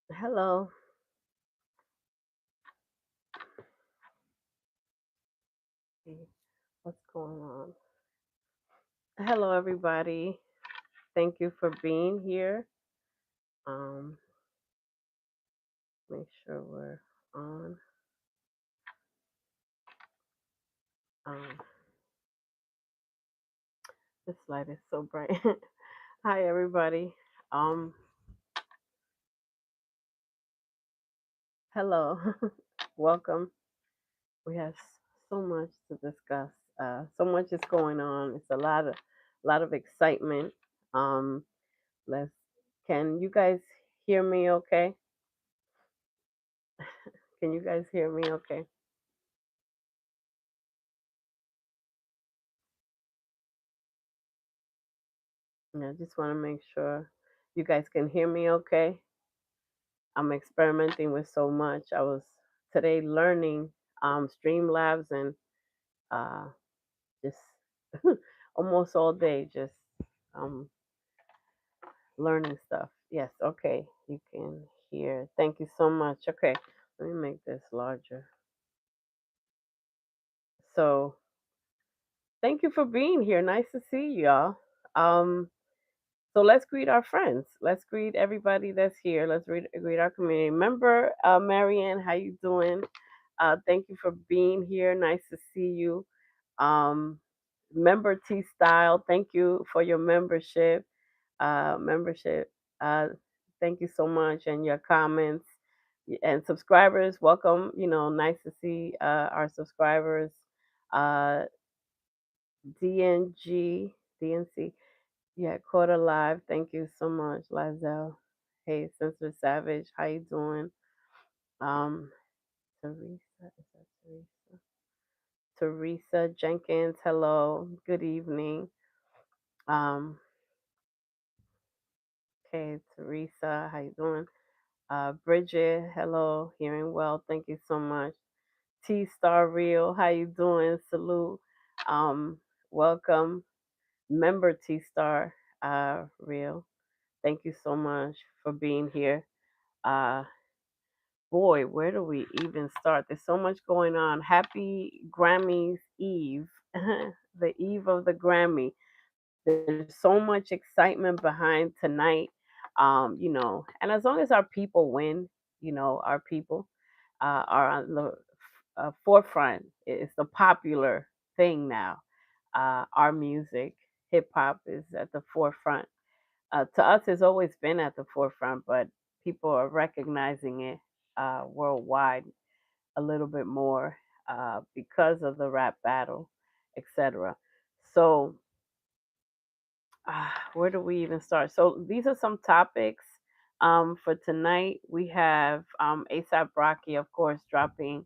Hello. See what's going on? Hello, everybody. Thank you for being here. Um, make sure we're on. Um, this light is so bright. Hi, everybody. Um, hello. Welcome. We have so much to discuss. So much is going on. It's a lot of excitement. Um, let's. Can you guys hear me? Okay. Can you guys hear me? Okay. Yeah, I just want to make sure you guys can hear me okay. I'm experimenting with so much. I was today learning Streamlabs and uh, just almost all day just um, learning stuff. Yes, okay, you can hear. Thank you so much. Okay, let me make this larger. So, thank you for being here. Nice to see y'all. Um, So let's greet our friends. Let's greet everybody that's here. Let's greet our community. Member Marianne, how you doing? Thank you for being here. Nice to see you. Um, Member T Style, thank you for your membership. Membership. Uh, thank you so much and your comments and subscribers. Welcome. Nice to see our subscribers. Uh, DNG, DNC. Yeah, caught alive. Thank you so much, Lizelle. Hey, Sister Savage, how you doing? Um, Teresa, is that Teresa? Teresa Jenkins, hello. Good evening. Um, okay, Teresa, how you doing? Bridget, hello. Hearing well. Thank you so much. T Star Real, how you doing? Salute. Um, welcome. Member T Star Real. Thank you so much for being here. Uh, Boy, where do we even start? There's so much going on. Happy Grammys Eve, the eve of the Grammy. There's so much excitement behind tonight. And as long as our people win, our people are on the forefront. It's the popular thing now. Our music, hip hop, is at the forefront. To us, it's always been at the forefront, but people are recognizing it worldwide a little bit more because of the rap battle, etc. So, where do we even start? So, these are some topics for tonight. We have ASAP Rocky, of course, dropping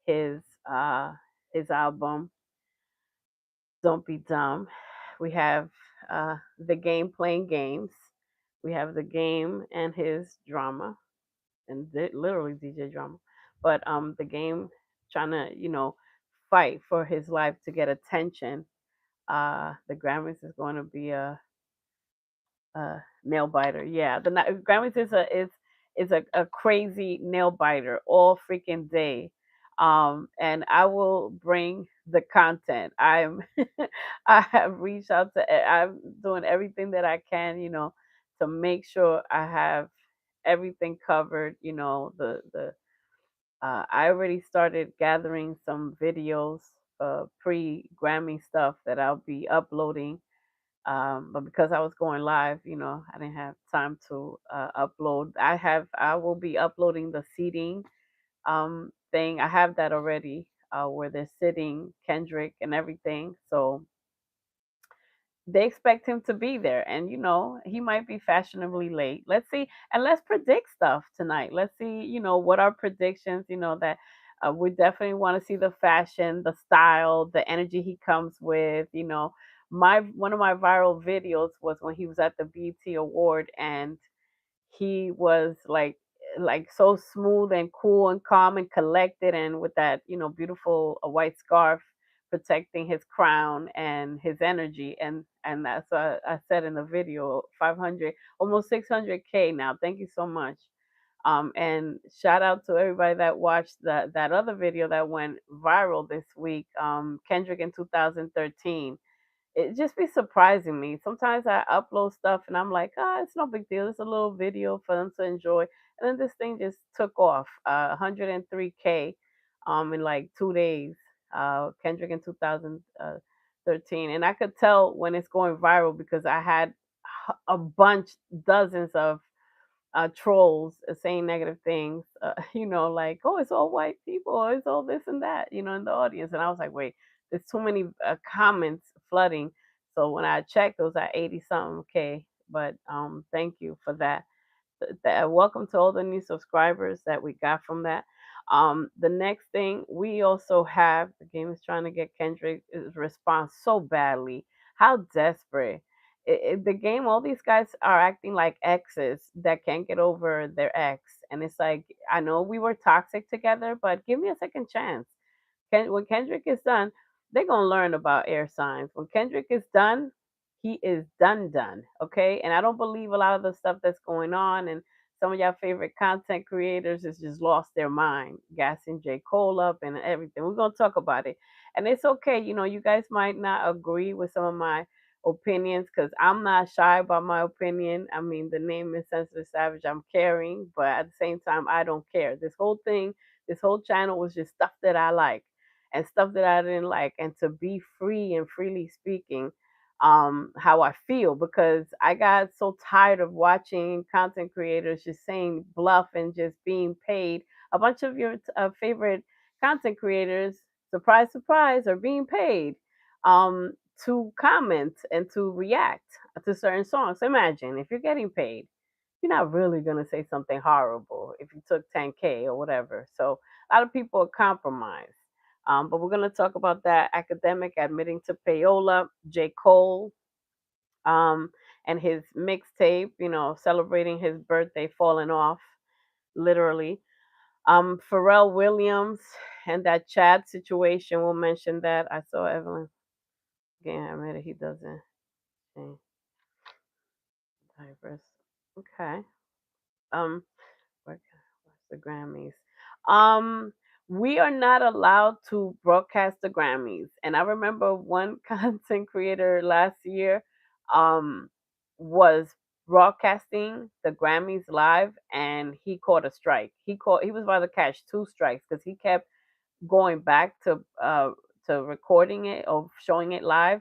his uh, his album "Don't Be Dumb." We have the game playing games. We have the game and his drama, and literally DJ drama. But the game trying to fight for his life to get attention. The Grammys is going to be a nail biter. Yeah, the Grammys is a crazy nail biter all freaking day. And I will bring the content. I have reached out to. I'm doing everything that I can, to make sure I have everything covered. I already started gathering some videos, pre Grammy stuff that I'll be uploading, but because I was going live, I didn't have time to upload. I will be uploading the seating thing. I have that already, where they're sitting Kendrick and everything. So they expect him to be there, and he might be fashionably late. Let's see, and let's predict stuff tonight. Let's see, what our predictions. That we definitely want to see the fashion, the style, the energy he comes with. My one of my viral videos was when he was at the BT Award, and he was like so smooth and cool and calm and collected, and with that beautiful white scarf protecting his crown and his energy, and that's what I said in the video. 500, almost 600K now. Thank you so much. And shout out to everybody that watched that other video that went viral this week, Kendrick in 2013. It just be surprising me. Sometimes I upload stuff and I'm like, ah, it's no big deal. It's a little video for them to enjoy. And then this thing just took off, 103K, in like 2 days. Kendrick in 2013, and I could tell when it's going viral because I had a bunch, dozens of trolls saying negative things, like, oh, it's all white people, or it's all this and that, in the audience. And I was like, wait, there's too many comments flooding. So when I checked, it was at 80 something K. But thank you for that. Welcome to all the new subscribers that we got from that. The next thing, we also have the game is trying to get Kendrick's response so badly. How desperate. The game, all these guys are acting like exes that can't get over their ex. And it's like, I know we were toxic together, but give me a second chance. When Kendrick is done, they're gonna learn about air signs. When Kendrick is done, he is done. Okay, and I don't believe a lot of the stuff that's going on, and some of your favorite content creators has just lost their mind, gassing J. Cole up and everything. We're gonna talk about it, and it's okay. You guys might not agree with some of my opinions because I'm not shy about my opinion. I mean, the name is Sensitive Savage. I'm caring, but at the same time, I don't care. This whole thing, this whole channel was just stuff that I like and stuff that I didn't like, and to be free and freely speaking how I feel, because I got so tired of watching content creators just saying bluff and just being paid. A bunch of your favorite content creators, surprise, surprise, are being paid um, to comment and to react to certain songs. Imagine if you're getting paid, you're not really going to say something horrible if you took 10K or whatever. So a lot of people are compromised. But we're going to talk about that. Academic admitting to payola, J. Cole, um, and his mixtape, celebrating his birthday, falling off, literally. Pharrell Williams and that Chad situation, we'll mention that. I saw Evelyn again admitted he doesn't change diapers. Okay. Um, what's the Grammys? Um, we are not allowed to broadcast the Grammys. And I remember one content creator last year um was broadcasting the Grammys live, and he caught a strike. He was about to catch two strikes because he kept going back to recording it or showing it live.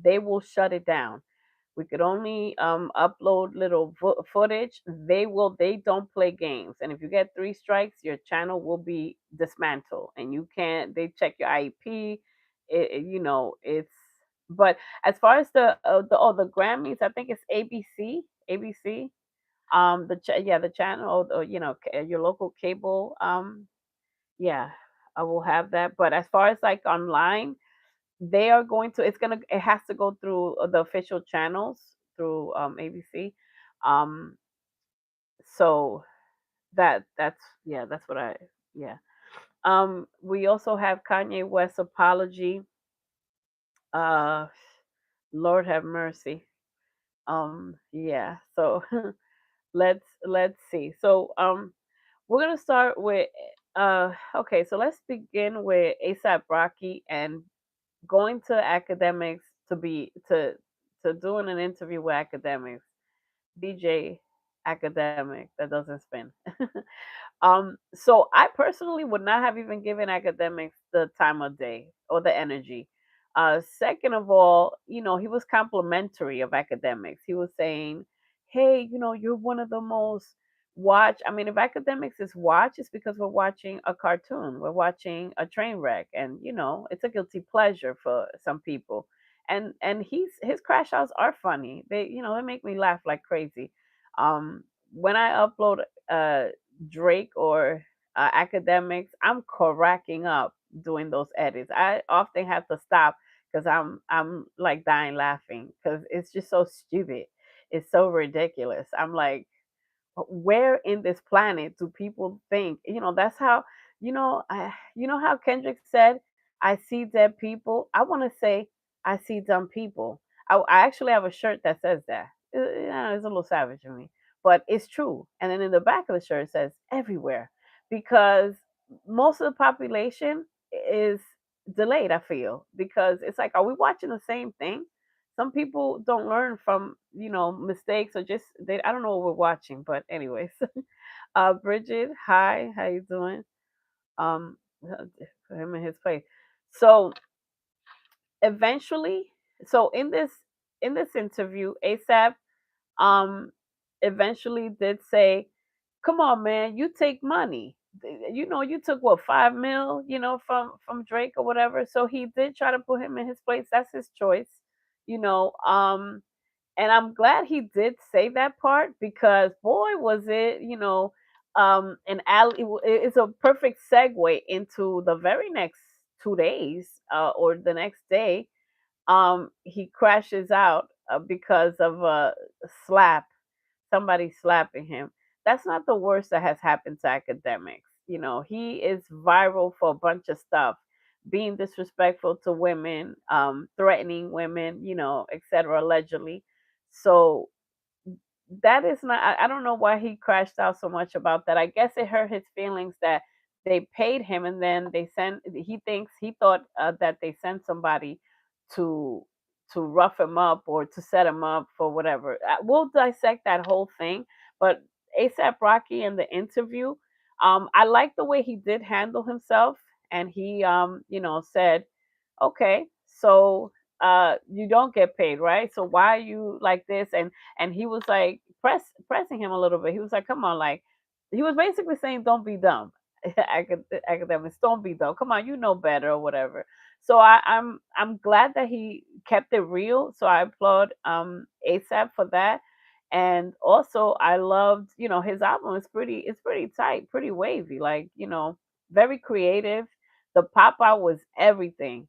They will shut it down. We could only upload little footage. They don't play games, and if you get three strikes, your channel will be dismantled, and you can't. They check your IEP. It's. But as far as the Grammys, I think it's ABC. ABC. The channel, or your local cable. Yeah, I will have that. But as far as like online, they are going to. It has to go through the official channels through ABC. Um, so that's what I yeah. We also have Kanye West apology. Uh, Lord have mercy. Yeah. So let's see. So we're gonna start with okay. So let's begin with ASAP Rocky and going to academics to doing an interview with academics. DJ academic that doesn't spin. So I personally would not have even given academics the time of day or the energy. Second of all, he was complimentary of academics. He was saying, "Hey, you're one of the most watch. I mean, if academics is watch, it's because we're watching a cartoon. We're watching a train wreck, and it's a guilty pleasure for some people. And his crash outs are funny. They make me laugh like crazy. When I upload uh Drake or academics, I'm cracking up doing those edits. I often have to stop because I'm like dying laughing because it's just so stupid. It's so ridiculous. I'm like, where in this planet do people think? That's how how Kendrick said, "I see dead people." I want to say, "I see dumb people." I actually have a shirt that says that. It's a little savage of me, but it's true. And then in the back of the shirt it says everywhere, because most of the population is delayed, I feel, because it's like, are we watching the same thing? Some people don't learn from, mistakes, or just they, I don't know what we're watching, but anyways. Bridget, hi, how you doing? Um, for him in his place. So eventually, so in this interview, ASAP um eventually did say, "Come on, man, you take money. You took what, 5 mil, from Drake or whatever." So he did try to put him in his place. That's his choice, you know. And I'm glad he did say that part, because boy was it, an alley. It's a perfect segue into the very next 2 days, or the next day. He crashes out, because of a slap, somebody slapping him. That's not the worst that has happened to academics. He is viral for a bunch of stuff, being disrespectful to women, threatening women, etc. Allegedly. So that is not, I don't know why he crashed out so much about that. I guess it hurt his feelings that they paid him, and then he thought, that they sent somebody to rough him up or to set him up for whatever. We'll dissect that whole thing. But ASAP Rocky in the interview, I like the way he did handle himself. And he, said, okay, so you don't get paid, right? So why are you like this? And he was like pressing him a little bit. He was like, come on, like, he was basically saying, don't be dumb. Academics, don't be dumb. Come on, you know better or whatever. So I'm glad that he kept it real. So I applaud ASAP for that. And also I loved, his album is pretty tight, pretty wavy, like, very creative. The pop out was everything.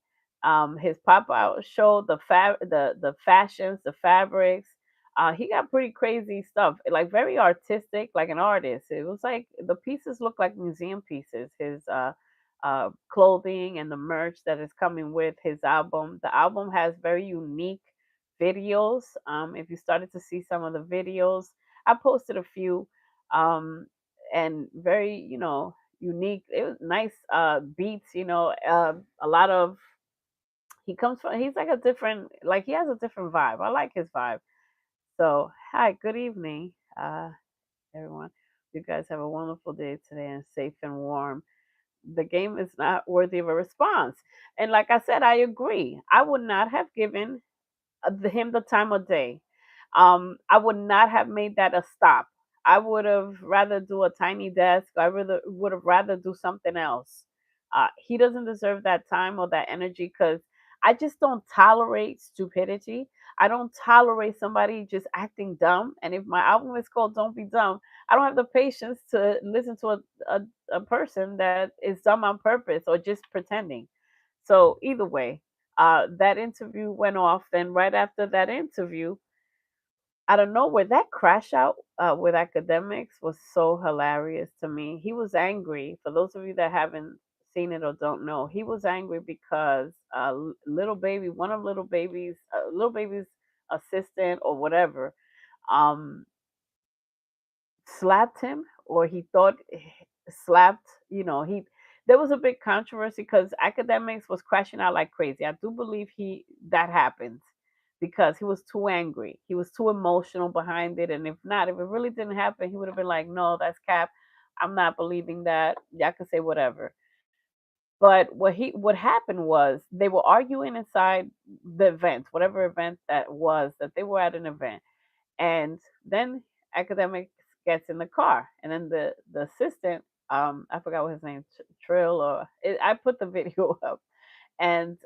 His pop out showed the fashions, the fabrics. He got pretty crazy stuff, like very artistic, like an artist. It was like the pieces look like museum pieces. His clothing and the merch that is coming with his album. The album has very unique videos. If you started to see some of the videos, I posted a few, um, and very, unique. It was nice beats. A lot of, he's like a different, like, he has a different vibe. I like his vibe. So hi, good evening, everyone. You guys have a wonderful day today, and safe and warm. The game is not worthy of a response. And like I said, I agree. I would not have given him the time of day. I would not have made that a stop. I would have rather do a tiny desk. I would have rather do something else. He doesn't deserve that time or that energy, because I just don't tolerate stupidity. I don't tolerate somebody just acting dumb. And if my album is called "Don't Be Dumb," I don't have the patience to listen to a person that is dumb on purpose or just pretending. So either way, that interview went off. Then right after that interview, out of nowhere, that crash out with academics was so hilarious to me. He was angry. For those of you that haven't seen it or don't know, he was angry because little baby, one of little baby's assistant or whatever, um, slapped him, or he thought slapped, he there was a big controversy because academics was crashing out like crazy. I do believe he that happened because he was too angry, he was too emotional behind it. And if not, if it really didn't happen, he would have been like, no, that's cap, I'm not believing that, y'all can say whatever. But what happened was they were arguing inside the event, whatever event that was, that they were at an event. And then academics gets in the car, and then the assistant, I forgot what his name, Trill, or I put the video up. And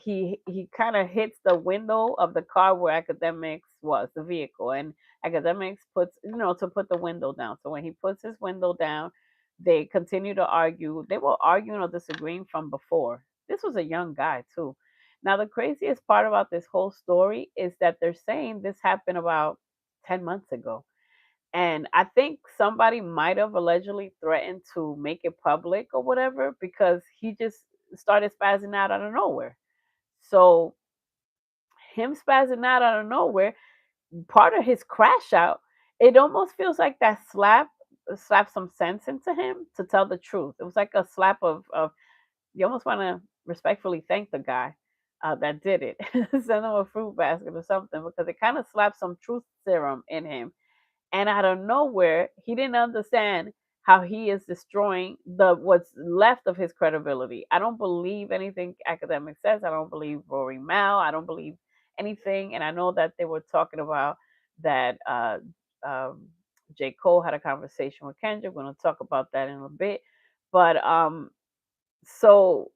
he kind of hits the window of the car where academics was, the vehicle. And academics puts, to put the window down. So when he puts his window down, they continue to argue. They were arguing or disagreeing from before. This was a young guy too. Now the craziest part about this whole story is that they're saying this happened about 10 months ago. And I think somebody might have allegedly threatened to make it public or whatever, because he just started spazzing out of nowhere. So him spazzing out of nowhere, part of his crash out it almost feels like that slap some sense into him to tell the truth. It was like a slap of you almost want to respectfully thank the guy that did it. Send him a fruit basket or something because it kind of slapped some truth serum in him, and out of nowhere he didn't understand how he is destroying the what's left of his credibility. I don't believe anything academic says. I don't believe Rory Mal. I don't believe anything. And I know that they were talking about that um, J. Cole had a conversation with Kendrick. We're going to talk about that in a bit. But so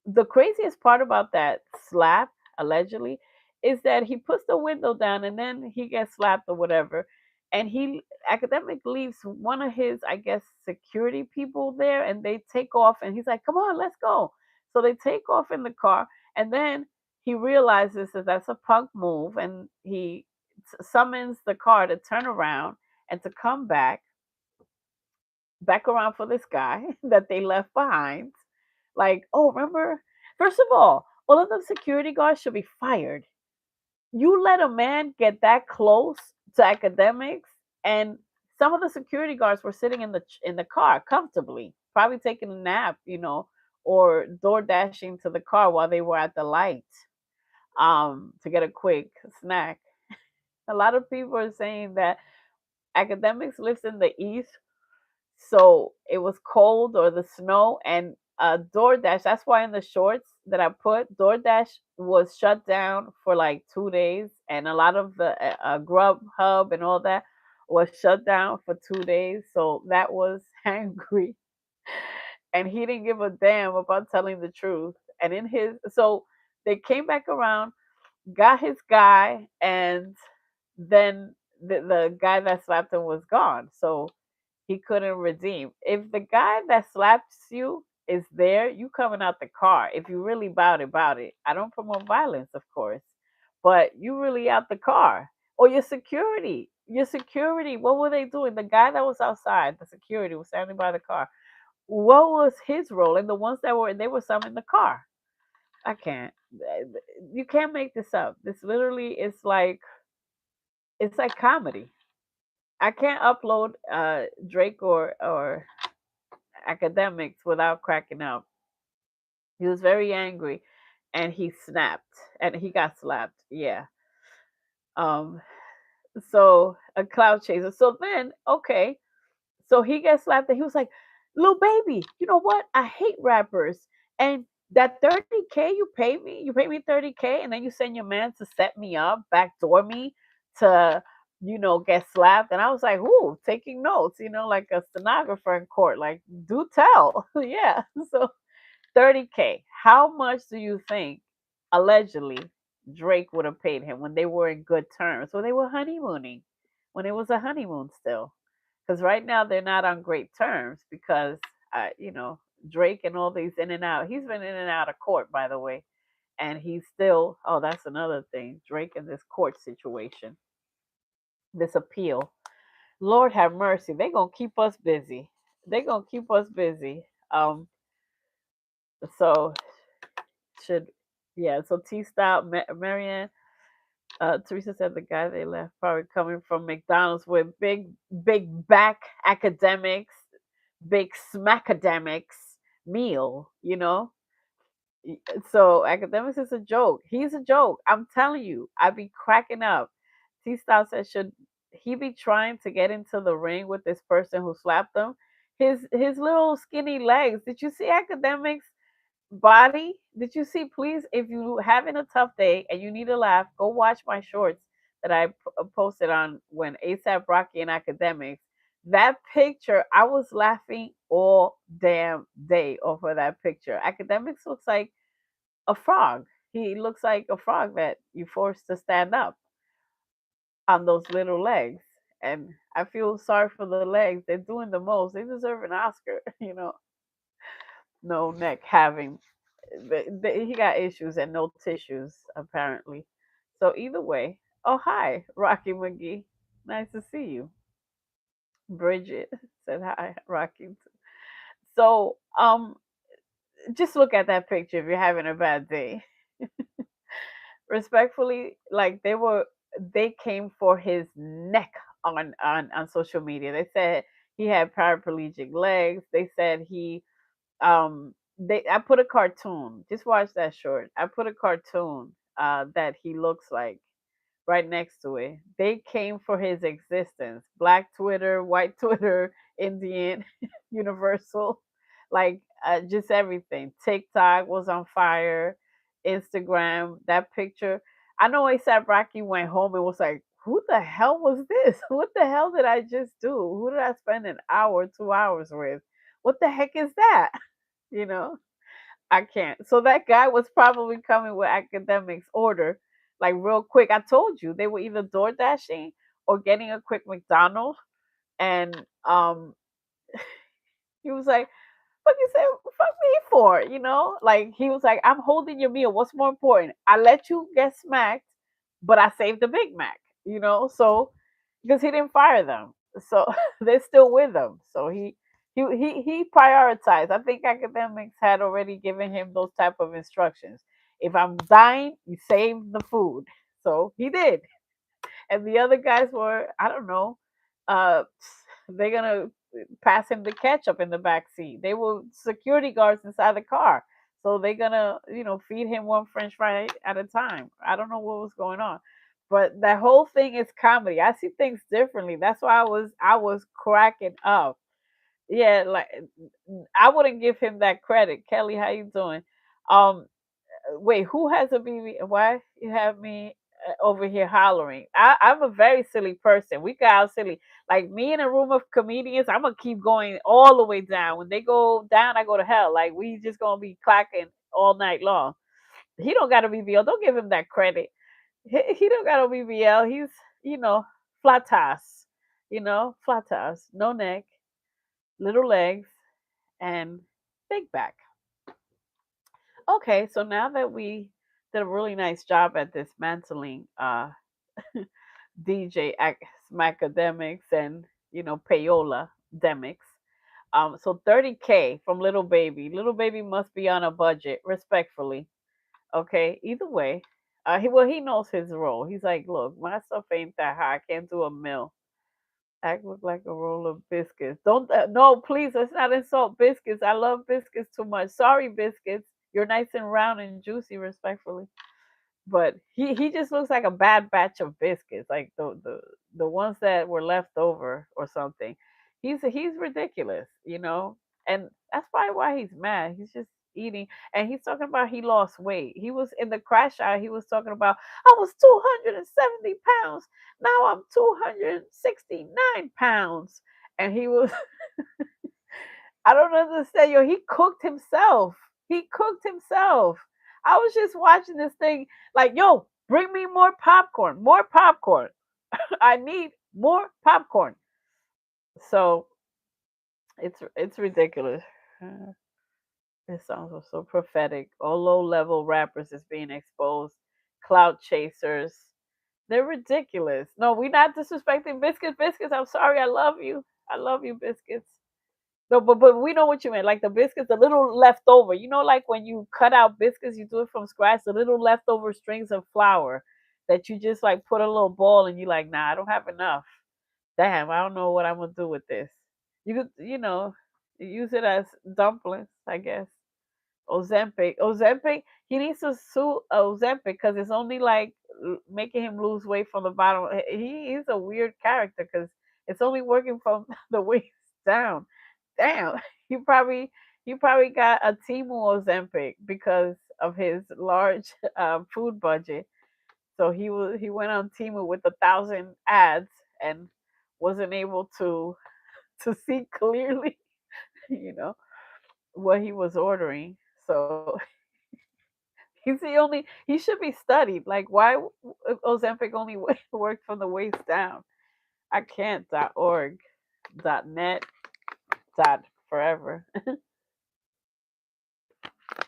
the craziest part about that slap, allegedly, is that he puts the window down and then he gets slapped or whatever. And he academic leaves one of his, I guess, security people there, and they take off. And he's like, "Come on, let's go." So they take off in the car, and then he realizes that that's a punk move, and he summons the car to turn around and to come back around for this guy that they left behind. Like, oh, remember? First of all of the security guards should be fired. You let a man get that close to academics, and some of the security guards were sitting in the car comfortably, probably taking a nap, or door dashing to the car while they were at the light, to get a quick snack. A lot of people are saying that academics lives in the east, so it was cold or the snow, and DoorDash. That's why in the shorts that I put, DoorDash was shut down for like 2 days, and a lot of the Grub Hub and all that was shut down for 2 days. So that was angry, and he didn't give a damn about telling the truth. And in his, so they came back around, got his guy, and then the guy that slapped him was gone. So he couldn't redeem. If the guy that slaps you is there, you coming out the car. If you really bout it. I don't promote violence, of course, but you really out the car. Or your security. Your security, what were they doing? The guy that was outside, the security was standing by the car. What was his role? And the ones that were, they were some in the car. I can't. You can't make this up. This literally is like, it's like comedy. I can't upload Drake or academics without cracking up. He was very angry, and he snapped, and he got slapped. Yeah. Um. So a cloud chaser. So then, okay. So he gets slapped, and he was like, "Little baby, you know what? I hate rappers. And that 30K you pay me 30K, and then you send your man to set me up, backdoor me to, get slapped." And I was like, "Ooh, taking notes, like a stenographer in court. Like, do tell." Yeah. So 30K. How much do you think allegedly Drake would have paid him when they were in good terms, when they were honeymooning, when it was a honeymoon still? Because right now they're not on great terms because, Drake and all these in and out. He's been in and out of court, by the way, and he's still. Oh, that's another thing. Drake and this court situation, this appeal. Lord have mercy. They're gonna keep us busy. They're gonna keep us busy. So should yeah. So T Style, Marianne. Teresa said the guy they left probably coming from McDonald's with big back academics, big smackademics meal. So academics is a joke. He's a joke. I'm telling you, I'd be cracking up. T Style said, should he be trying to get into the ring with this person who slapped him? His little skinny legs. Did you see academics? Body, did you see? Please, if you having a tough day and you need a laugh, go watch my shorts that I posted on when ASAP Rocky and Academics. That picture, I was laughing all damn day over that picture. Academics looks like a frog. He looks like a frog that you forced to stand up on those little legs. And I feel sorry for the legs. They're doing the most. They deserve an Oscar. No neck having. He got issues and no tissues apparently. So either way, oh hi, Rocky McGee, nice to see you. Bridget said hi, Rocky. So just look at that picture if you're having a bad day. Respectfully, like they came for his neck on social media. They said he had paraplegic legs. They said I put a cartoon. Just watch that short. I put a cartoon that he looks like right next to it. They came for his existence. Black Twitter, white Twitter, Indian, Universal, like just everything. TikTok was on fire. Instagram, that picture. I know ASAP Rocky went home and was like, "Who the hell was this? What the hell did I just do? Who did I spend an hour, 2 hours with? What the heck is that?" You know. I can't. So that guy was probably coming with academics order, like real quick. I told you they were either door dashing or getting a quick McDonald's. And he was like, "What you say? Fuck me for?" Like he was like, "I'm holding your meal. What's more important? I let you get smacked, but I saved the Big Mac." So because he didn't fire them, so they're still with him. So he prioritized. I think academics had already given him those type of instructions. If I'm dying, you save the food. So he did, and the other guys were, I don't know, uh, they're gonna pass him the ketchup in the back seat. They were security guards inside the car, so they're gonna, feed him one French fry at a time. I don't know what was going on, but that whole thing is comedy. I see things differently. That's why I was cracking up. Yeah, like I wouldn't give him that credit. Kelly, how you doing? Um, Wait, who has a BB? Why you have me over here hollering? I'm a very silly person. We got out silly. Like me in a room of comedians, I'm gonna keep going all the way down. When they go down, I go to hell. Like we just gonna be clacking all night long. He don't got a BBL. Don't give him that credit. He don't got a BBL. He's you know flat ass. Flat ass, no neck, little legs, and big back. Okay, so now that we did a really nice job at dismantling DJ Smacademics and Payola Demics, so 30K from Little Baby. Little Baby must be on a budget, respectfully. Okay, either way, he knows his role. He's like, look, my stuff ain't that high. I can't do a mill. Act look like a roll of biscuits. Don't no, please. Let's not insult biscuits. I love biscuits too much. Sorry, biscuits. You're nice and round and juicy, respectfully. But he just looks like a bad batch of biscuits, like the ones that were left over or something. He's ridiculous, and that's probably why he's mad. He's just eating, and he's talking about he lost weight. He was in the crash out. He was talking about I was 270 pounds. Now I'm 269 pounds, and he was I don't understand. Yo, he cooked himself. He cooked himself. I was just watching this thing like, yo, bring me more popcorn. More popcorn. I need more popcorn. So it's ridiculous. This song was so prophetic. All low level rappers is being exposed. Clout chasers. They're ridiculous. No, we're not disrespecting biscuits. Biscuits, I'm sorry. I love you. I love you, biscuits. No, but we know what you meant. Like the biscuits, a little leftover. Like when you cut out biscuits, you do it from scratch. The little leftover strings of flour that you just like put a little ball, and you like, nah, I don't have enough. Damn, I don't know what I'm gonna do with this. You could, use it as dumplings, I guess. Ozempic. He needs to sue Ozempic because it's only like making him lose weight from the bottom. He's a weird character because it's only working from the waist down. Damn, he probably he probably got a Timu Ozempic because of his large food budget. So he went on Timu with 1,000 ads and wasn't able to see clearly, you know, what he was ordering. So he should be studied. Like why Ozempic only worked from the waist down? I can't. .org, .net, .forever.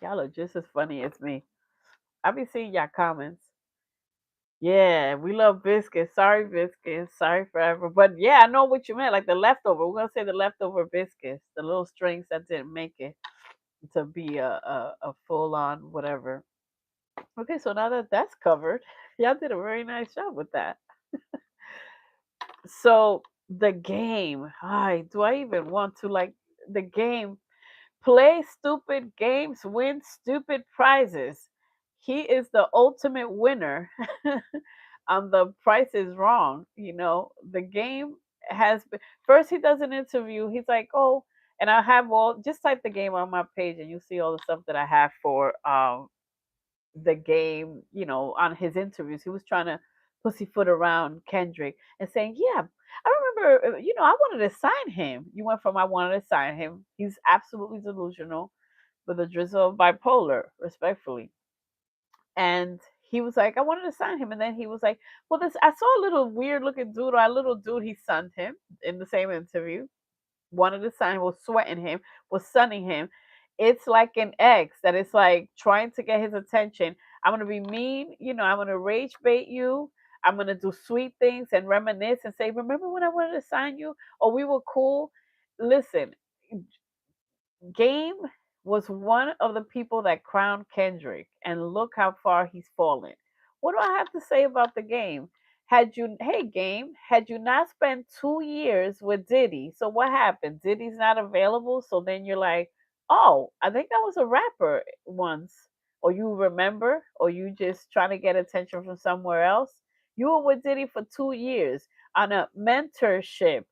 Y'all are just as funny as me. I be seeing y'all comments. Yeah, we love biscuits. Sorry, biscuits. Sorry forever. But yeah, I know what you meant. Like the leftover. We're gonna say the leftover biscuits, the little strings that didn't make it to be a full on whatever. Okay, so now that that's covered, y'all did a very nice job with that. So the game, I do I even want to like the game? Play stupid games, win stupid prizes. He is the ultimate winner. The price is wrong. The game has been, first he does an interview. He's like, oh, and I have all, just type the game on my page and you see all the stuff that I have for the game, on his interviews. He was trying to pussyfoot around Kendrick and saying, yeah, I remember, I wanted to sign him. You went from I wanted to sign him. He's absolutely delusional with a drizzle of bipolar, respectfully. And he was like, I wanted to sign him. And then he was like, well, I saw a little weird looking dude, or a little dude, he sunned him in the same interview, wanted to sign him, was sweating him, was sunning him. It's like an ex that is like trying to get his attention. I'm gonna be mean, I'm gonna rage bait you. I'm gonna do sweet things and reminisce and say, remember when I wanted to sign you? Or we were cool. Listen, Game was one of the people that crowned Kendrick, and look how far he's fallen. What do I have to say about the game? Hey Game, had you not spent 2 years with Diddy, so what happened? Diddy's not available, so then you're like, oh, I think I was a rapper once, or you remember, or you just trying to get attention from somewhere else. You were with Diddy for 2 years on a mentorship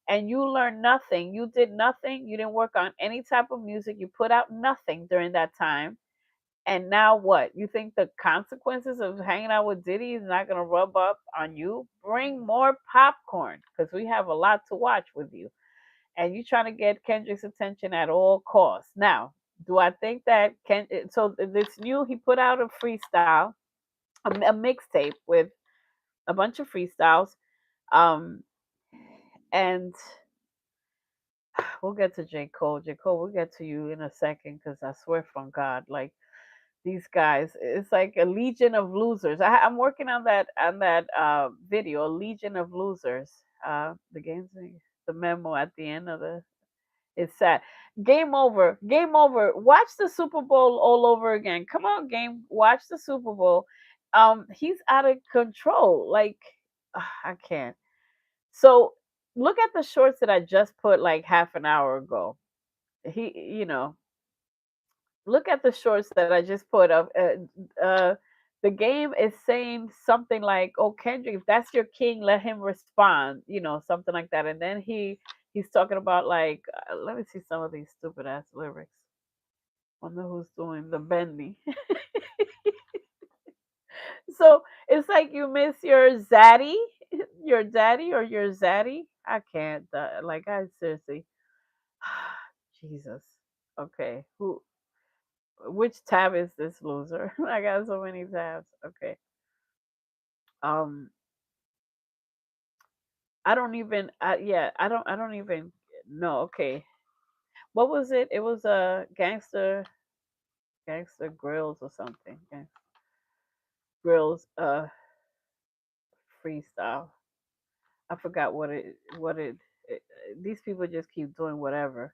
and you learned nothing. You did nothing. You didn't work on any type of music. You put out nothing during that time. And now what? You think the consequences of hanging out with Diddy is not going to rub up on you? Bring more popcorn because we have a lot to watch with you. And you trying to get Kendrick's attention at all costs. Now, do I think that so this new, he put out a freestyle, a mixtape with a bunch of freestyles. Um, and we'll get to J. Cole. J. Cole, we'll get to you in a second because I swear from God, like these guys, it's like a legion of losers. I'm working on that video, a legion of losers. The game's the memo at the end of the it's sad. Game over. Game over. Watch the Super Bowl all over again. Come on, game. Watch the Super Bowl. He's out of control. Like I can't. So look at the shorts that I just put like half an hour ago. He, look at the shorts that I just put up. The game is saying something like, "Oh, Kendrick, if that's your king, let him respond," something like that. And then he's talking about like, let me see some of these stupid ass lyrics. Wonder who's doing the bendy. So it's like you miss your zaddy, your daddy or your zaddy. I can't. Like I seriously. Jesus. Okay. Which tab is this loser? I got so many tabs. Okay. Um I don't even yeah, I don't even know. Okay. What was it? It was a gangster grills or something. Grills freestyle. I forgot it these people just keep doing whatever.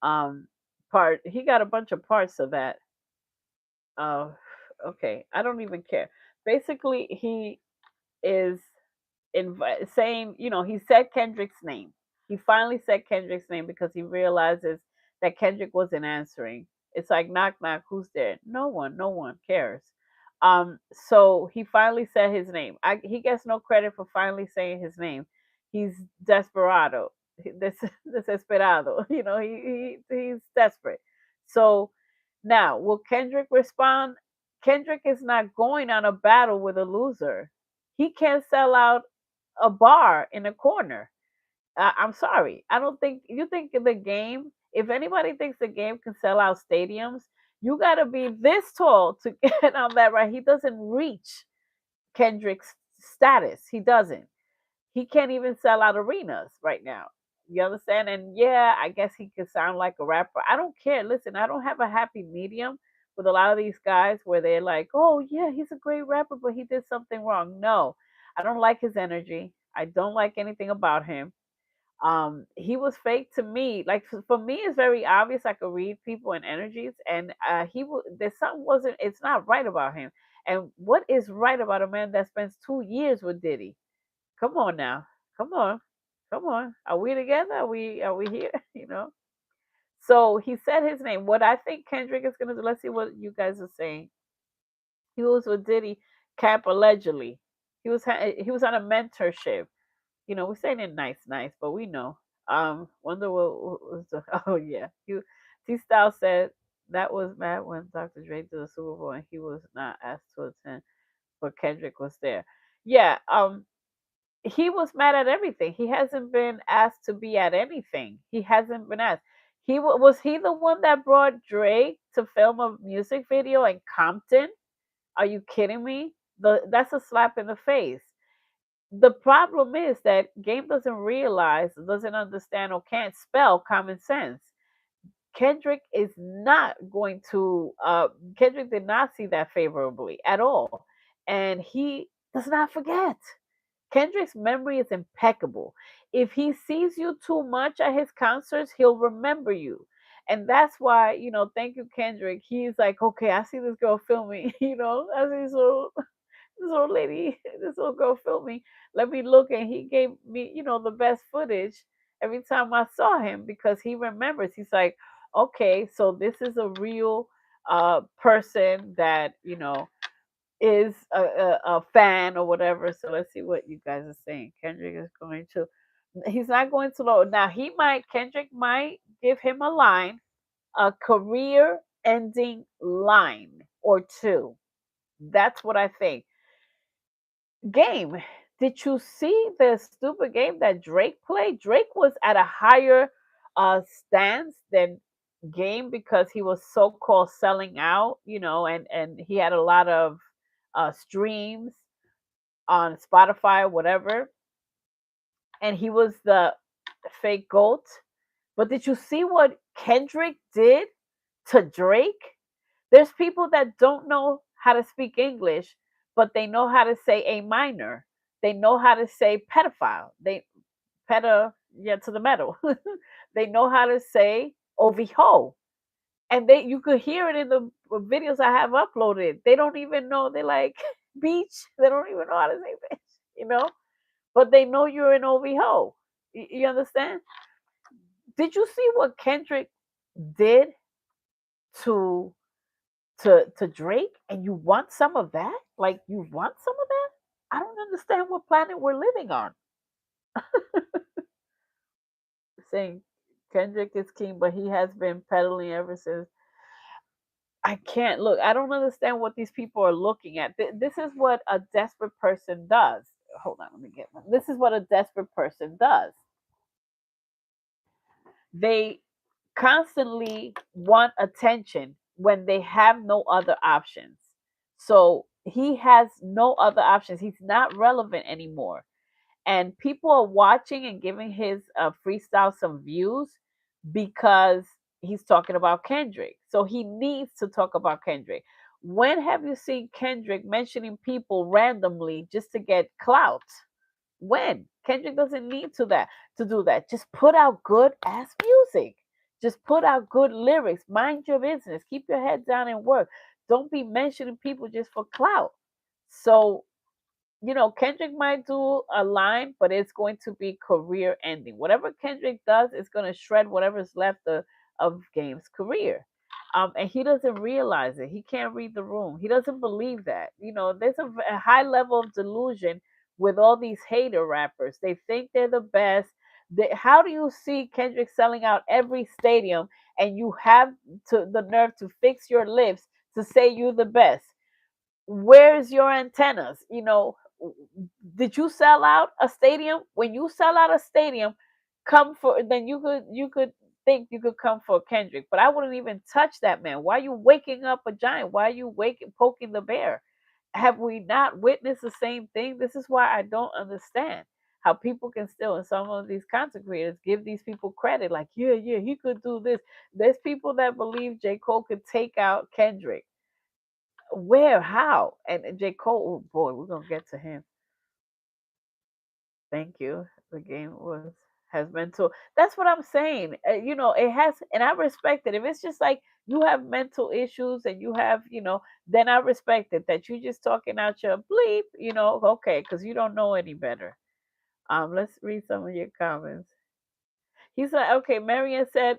Um Part he got a bunch of parts of that. Uh okay. I don't even care. Basically he is saying, he said Kendrick's name. He finally said Kendrick's name because he realizes that Kendrick wasn't answering. It's like knock knock, who's there? No one cares. So he finally said his name. He gets no credit for finally saying his name. He's desperado, this desesperado. He's desperate. So now, will Kendrick respond? Kendrick is not going on a battle with a loser. He can't sell out a bar in a corner. I'm sorry. I don't think you think the game. If anybody thinks the game can sell out stadiums, you got to be this tall to get on that right. He doesn't reach Kendrick's status. He doesn't. He can't even sell out arenas right now. You understand? And yeah, I guess he could sound like a rapper. I don't care. Listen, I don't have a happy medium with a lot of these guys where they're like, oh, yeah, he's a great rapper, but he did something wrong. No, I don't like his energy. I don't like anything about him. He was fake to me. Like for me, it's very obvious. I could read people and energies, and there's something wasn't. It's not right about him. And what is right about a man that spends 2 years with Diddy? Come on now. Come on, come on. Are we together? Are we here? You know. So he said his name. What I think Kendrick is gonna do. Let's see what you guys are saying. He was with Diddy Cap allegedly. He was on a mentorship. You know, we're saying it nice, but we know. Wonder what was the oh yeah. T Style said that was mad when Dr. Dre did the Super Bowl and he was not asked to attend, but Kendrick was there. Yeah, he was mad at everything. He hasn't been asked to be at anything. He hasn't been asked. Was he the one that brought Drake to film a music video in Compton? Are you kidding me? That's a slap in the face. The problem is that Game doesn't realize, doesn't understand, or can't spell common sense. Kendrick is not going to. Kendrick did not see that favorably at all, and he does not forget. Kendrick's memory is impeccable. If he sees you too much at his concerts, he'll remember you. And that's why, thank you, Kendrick. He's like, okay, I see this girl filming, I see this old lady, this old girl filming. Let me look. And he gave me, the best footage every time I saw him because he remembers. He's like, okay, so this is a real person that, is a fan or whatever. So let's see what you guys are saying. Kendrick is going to, he's not going to low. Now, Kendrick might give him a line, a career ending line or two. That's what I think. Game. Did you see the stupid game that Drake played? Drake was at a higher stance than Game because he was so called selling out, and he had a lot of streams on Spotify, whatever, and he was the fake goat. But did you see what Kendrick did to Drake? There's people that don't know how to speak English, but they know how to say a minor. They know how to say pedophile. They pedo, yeah, to the metal. They know how to say OVHO. And you could hear it in the videos I have uploaded. They don't even know. They're like beach. They don't even know how to say bitch, but they know you're in OVHO. You understand? Did you see what Kendrick did to to Drake, and you want some of that? Like you want some of that? I don't understand what planet we're living on. Saying Kendrick is king, but he has been peddling ever since. I can't look. I don't understand what these people are looking at. This is what a desperate person does. Hold on, let me get one. This is what a desperate person does. They constantly want attention when they have no other options. So he has no other options. He's not relevant anymore. And people are watching and giving his freestyle some views because he's talking about Kendrick. So he needs to talk about Kendrick. When have you seen Kendrick mentioning people randomly just to get clout? When? Kendrick doesn't need to do that. Just put out good ass music. Just put out good lyrics. Mind your business. Keep your head down and work. Don't be mentioning people just for clout. So, Kendrick might do a line, but it's going to be career ending. Whatever Kendrick does is going to shred whatever's left of Game's career. And he doesn't realize it. He can't read the room. He doesn't believe that. There's a high level of delusion with all these hater rappers. They think they're the best. How do you see Kendrick selling out every stadium and you have the nerve to fix your lips to say you're the best? Where's your antennas? Did you sell out a stadium? When you sell out a stadium, come for then you could think you could come for Kendrick, but I wouldn't even touch that man. Why are you waking up a giant? Why are you waking poking the bear? Have we not witnessed the same thing? This is why I don't understand how people can still, and some of these content creators, give these people credit like, yeah, he could do this. There's people that believe J. Cole could take out Kendrick. Where? How? And J. Cole, oh boy, we're gonna get to him. Thank you. The game has mental. That's what I'm saying. It has, and I respect it. If it's just like you have mental issues and you have, then I respect it. That you just talking out your bleep, okay, because you don't know any better. Let's read some of your comments. He's like, okay, Marian said,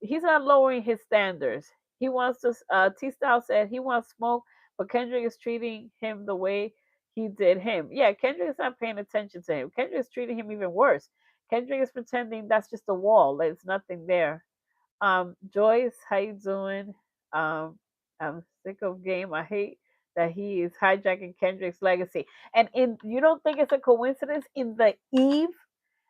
he's not lowering his standards. He wants to, T Style said he wants smoke, but Kendrick is treating him the way he did him. Yeah, Kendrick is not paying attention to him. Kendrick is treating him even worse. Kendrick is pretending that's just a wall, there's nothing there. Joyce, how you doing? Um, I'm sick of Game. I hate that he is hijacking Kendrick's legacy. And in you don't think it's a coincidence in the eve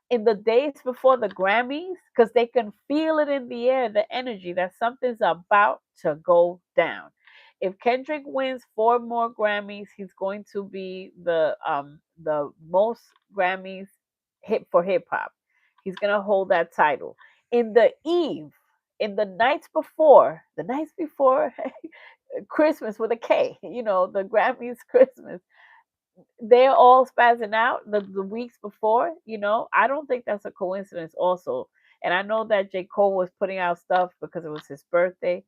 in the days before the Grammys because they can feel it in the air, the energy that something's about to go down. If Kendrick wins 4 more Grammys, he's going to be the most Grammys hit for hip hop. He's gonna hold that title. In the eve, in the nights before Christmas with a K, the Grammys Christmas, they're all spazzing out the weeks before, I don't think that's a coincidence also. And I know that J. Cole was putting out stuff because it was his birthday.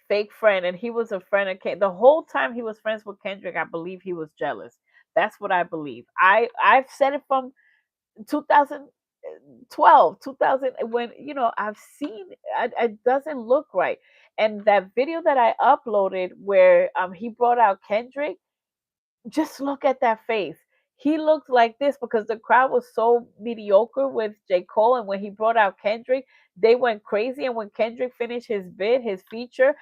Fake friend, and he was a friend of the whole time he was friends with Kendrick. I believe he was jealous. That's what I believe. I've said it from 2012, 2000, when I've seen it doesn't look right. And that video that I uploaded where he brought out Kendrick, just look at that face. He looked like this because the crowd was so mediocre with J. Cole. And when he brought out Kendrick, they went crazy. And when Kendrick finished his feature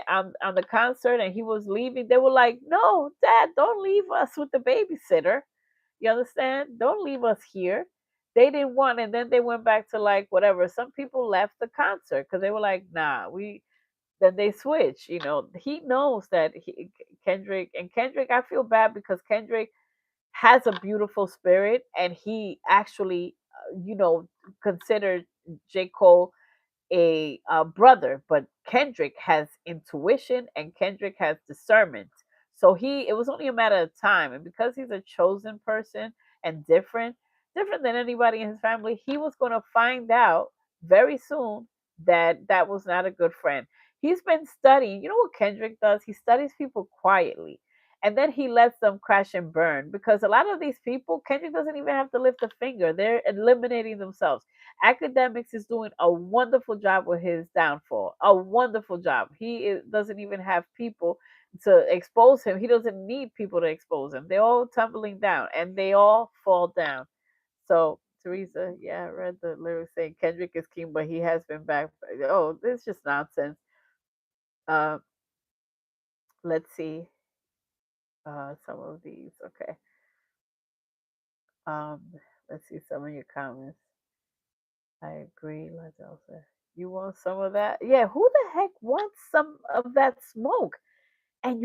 on the concert and he was leaving, they were like, no, Dad, don't leave us with the babysitter. You understand? Don't leave us here. They didn't want, and then they went back to like whatever. Some people left the concert because they were like, nah, then they switch. He knows that Kendrick. I feel bad because Kendrick has a beautiful spirit, and he actually, considered J. Cole a brother, but Kendrick has intuition and Kendrick has discernment. So it was only a matter of time, and because he's a chosen person and different than anybody in his family, he was going to find out very soon that that was not a good friend. He's been studying. You know what Kendrick does? He studies people quietly. And then he lets them crash and burn because a lot of these people, Kendrick doesn't even have to lift a finger. They're eliminating themselves. Academics is doing a wonderful job with his downfall. A wonderful job. Doesn't even have people to expose him. He doesn't need people to expose him. They're all tumbling down and they all fall down. So, Teresa, yeah, I read the lyrics saying Kendrick is king, but he has been back. Oh, this is just nonsense. Uh, let's see some of these. Okay. Um, let's see some of your comments. I agree, Ladelsa. You want some of that? Yeah, who the heck wants some of that smoke? And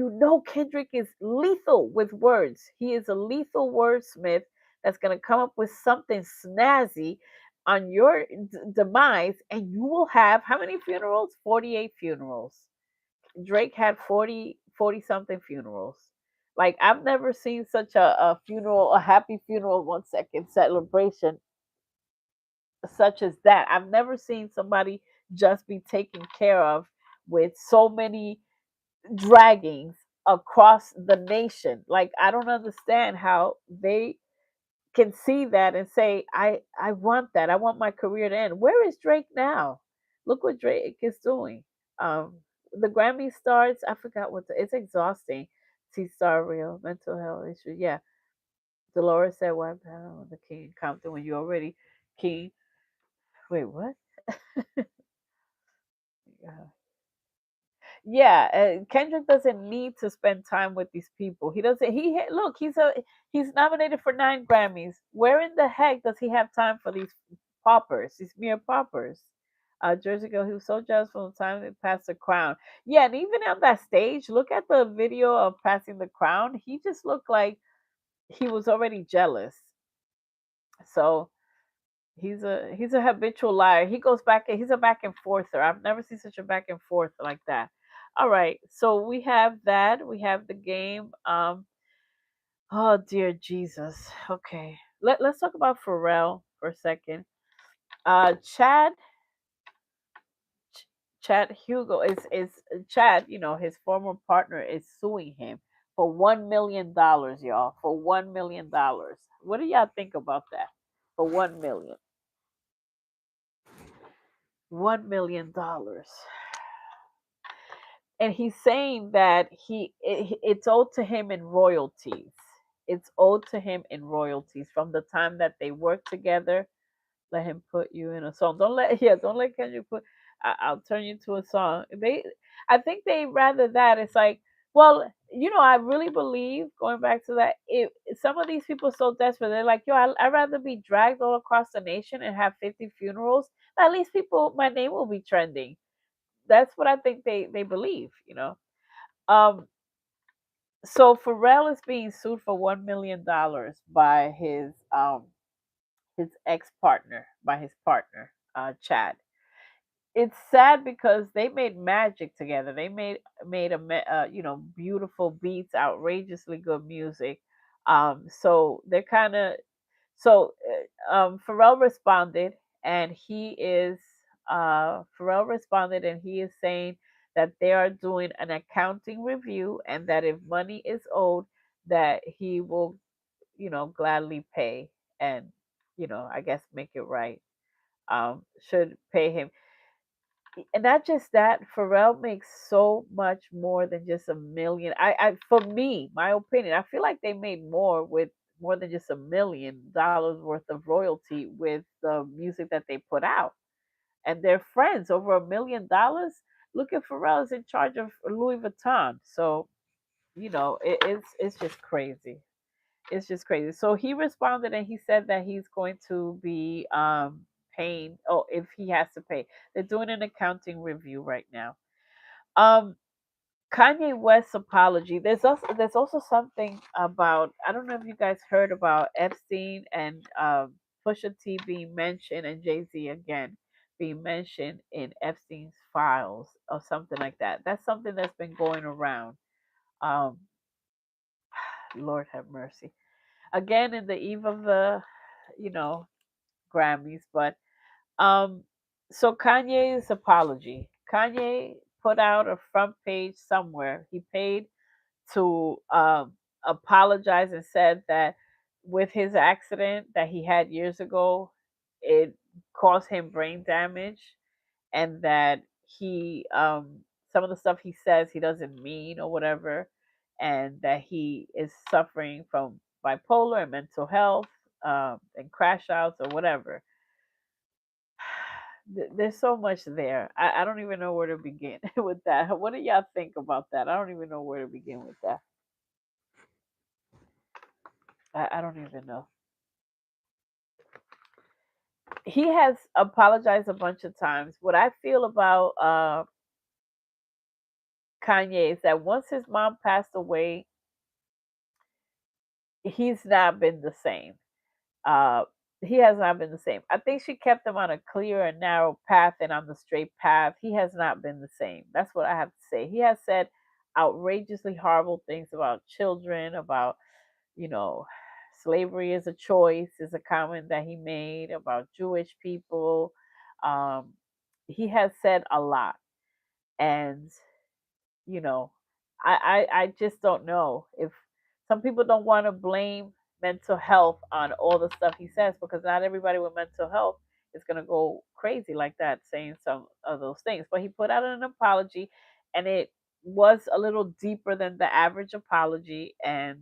Kendrick is lethal with words. He is a lethal wordsmith that's going to come up with something snazzy on your demise, and you will have how many funerals? 48 funerals. Drake had 40 something funerals. Like, I've never seen such a funeral, a happy funeral, 1 second celebration such as that. I've never seen somebody just be taken care of with so many draggings across the nation. Like, I don't understand how they can see that and say, I want that. I want my career to end. Where is Drake now? Look what Drake is doing. Um, the Grammy starts, I forgot it's exhausting. T Star Real, mental health issue. Yeah. Dolores said, "Why the king Compton when you already king?" Wait, what? Yeah. Yeah, Kendrick doesn't need to spend time with these people. He doesn't. Look. He's nominated for 9 Grammys. Where in the heck does he have time for these paupers? These mere paupers. Jersey Girl, he was so jealous from the time they passed the crown. Yeah, and even on that stage, look at the video of passing the crown. He just looked like he was already jealous. So he's a habitual liar. He goes back. He's a back and forther. I've never seen such a back and forth like that. All right, so we have that. We have the game. Oh dear Jesus. Okay, let's talk about Pharrell for a second. Chad Chad Hugo is Chad. His former partner is suing him for $1 million, y'all. For $1 million. What do y'all think about that? For 1 million. $1 million. And he's saying that it's owed to him in royalties. It's owed to him in royalties from the time that they worked together. Let him put you in a song. Don't let yeah, don't let Kendrick put. I'll turn you to a song. I think they rather that. It's like, well, I really believe going back to that. If some of these people are so desperate, they're like, yo, I'd rather be dragged all across the nation and have 50 funerals. At least my name will be trending. That's what I think they believe. Um, so Pharrell is being sued for $1 million by his ex partner, by his partner, Chad. It's sad because they made magic together. They made beautiful beats, outrageously good music. So they're kind of so Pharrell responded, and he is saying that they are doing an accounting review, and that if money is owed, that he will gladly pay, and I guess make it right. Should pay him. And not just that, Pharrell makes so much more than just a million. For me, my opinion, I feel like they made more than just $1 million worth of royalty with the music that they put out. And they're friends over $1 million. Look at Pharrell is in charge of Louis Vuitton. So, it's just crazy. It's just crazy. So he responded, and he said that he's going to be paying, oh, if he has to pay. They're doing an accounting review right now. Um Kanye West's apology. There's also something about, I don't know if you guys heard about Epstein and Pusha T being mentioned, and Jay-Z again being mentioned in Epstein's files or something like that. That's something that's been going around. Um Lord have mercy. Again, in the eve of the you know Grammys. But um so Kanye's apology. Kanye put out a front page somewhere. He paid to apologize, and said that with his accident that he had years ago, it caused him brain damage, and that he some of the stuff he says he doesn't mean or whatever, and that he is suffering from bipolar and mental health, and crash outs or whatever. There's so much there. I don't even know where to begin with that. What do y'all think about that? I don't even know where to begin with that. I don't even know. He has apologized a bunch of times. What I feel about Kanye is that once his mom passed away, he's not been the same. Uh, he has not been the same. I think she kept him on a clear and narrow path and on the straight path. He has not been the same. That's what I have to say. He has said outrageously horrible things about children, about, you know, slavery is a choice, is a comment that he made about Jewish people. Um, he has said a lot. And you know I just don't know if some people don't want to blame mental health on all the stuff he says, because not everybody with mental health is going to go crazy like that saying some of those things. But he put out an apology, and it was a little deeper than the average apology. And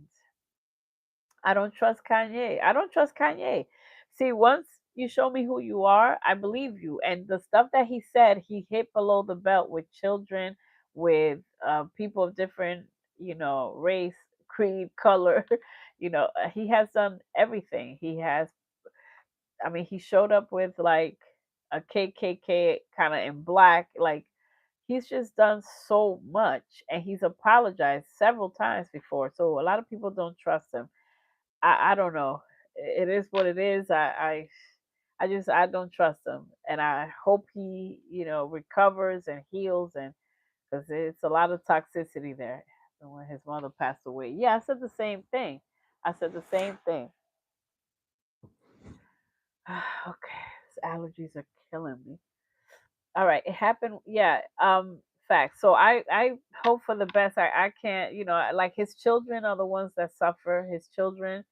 I don't trust Kanye. I don't trust Kanye. See, once you show me who you are, I believe you. And the stuff that he said, he hit below the belt with children, with people of different, race, creed, color. He has done everything. I mean, he showed up with like a KKK kind of in black. Like, he's just done so much, and he's apologized several times before. So a lot of people don't trust him. I don't know. It is what it is. I don't trust him, and I hope he recovers and heals, and because it's a lot of toxicity there. And when his mother passed away, yeah, I said the same thing. I said the same thing. Okay, these allergies are killing me. All right, it happened. Yeah, facts. So I hope for the best. I can't, like his children are the ones that suffer. His children,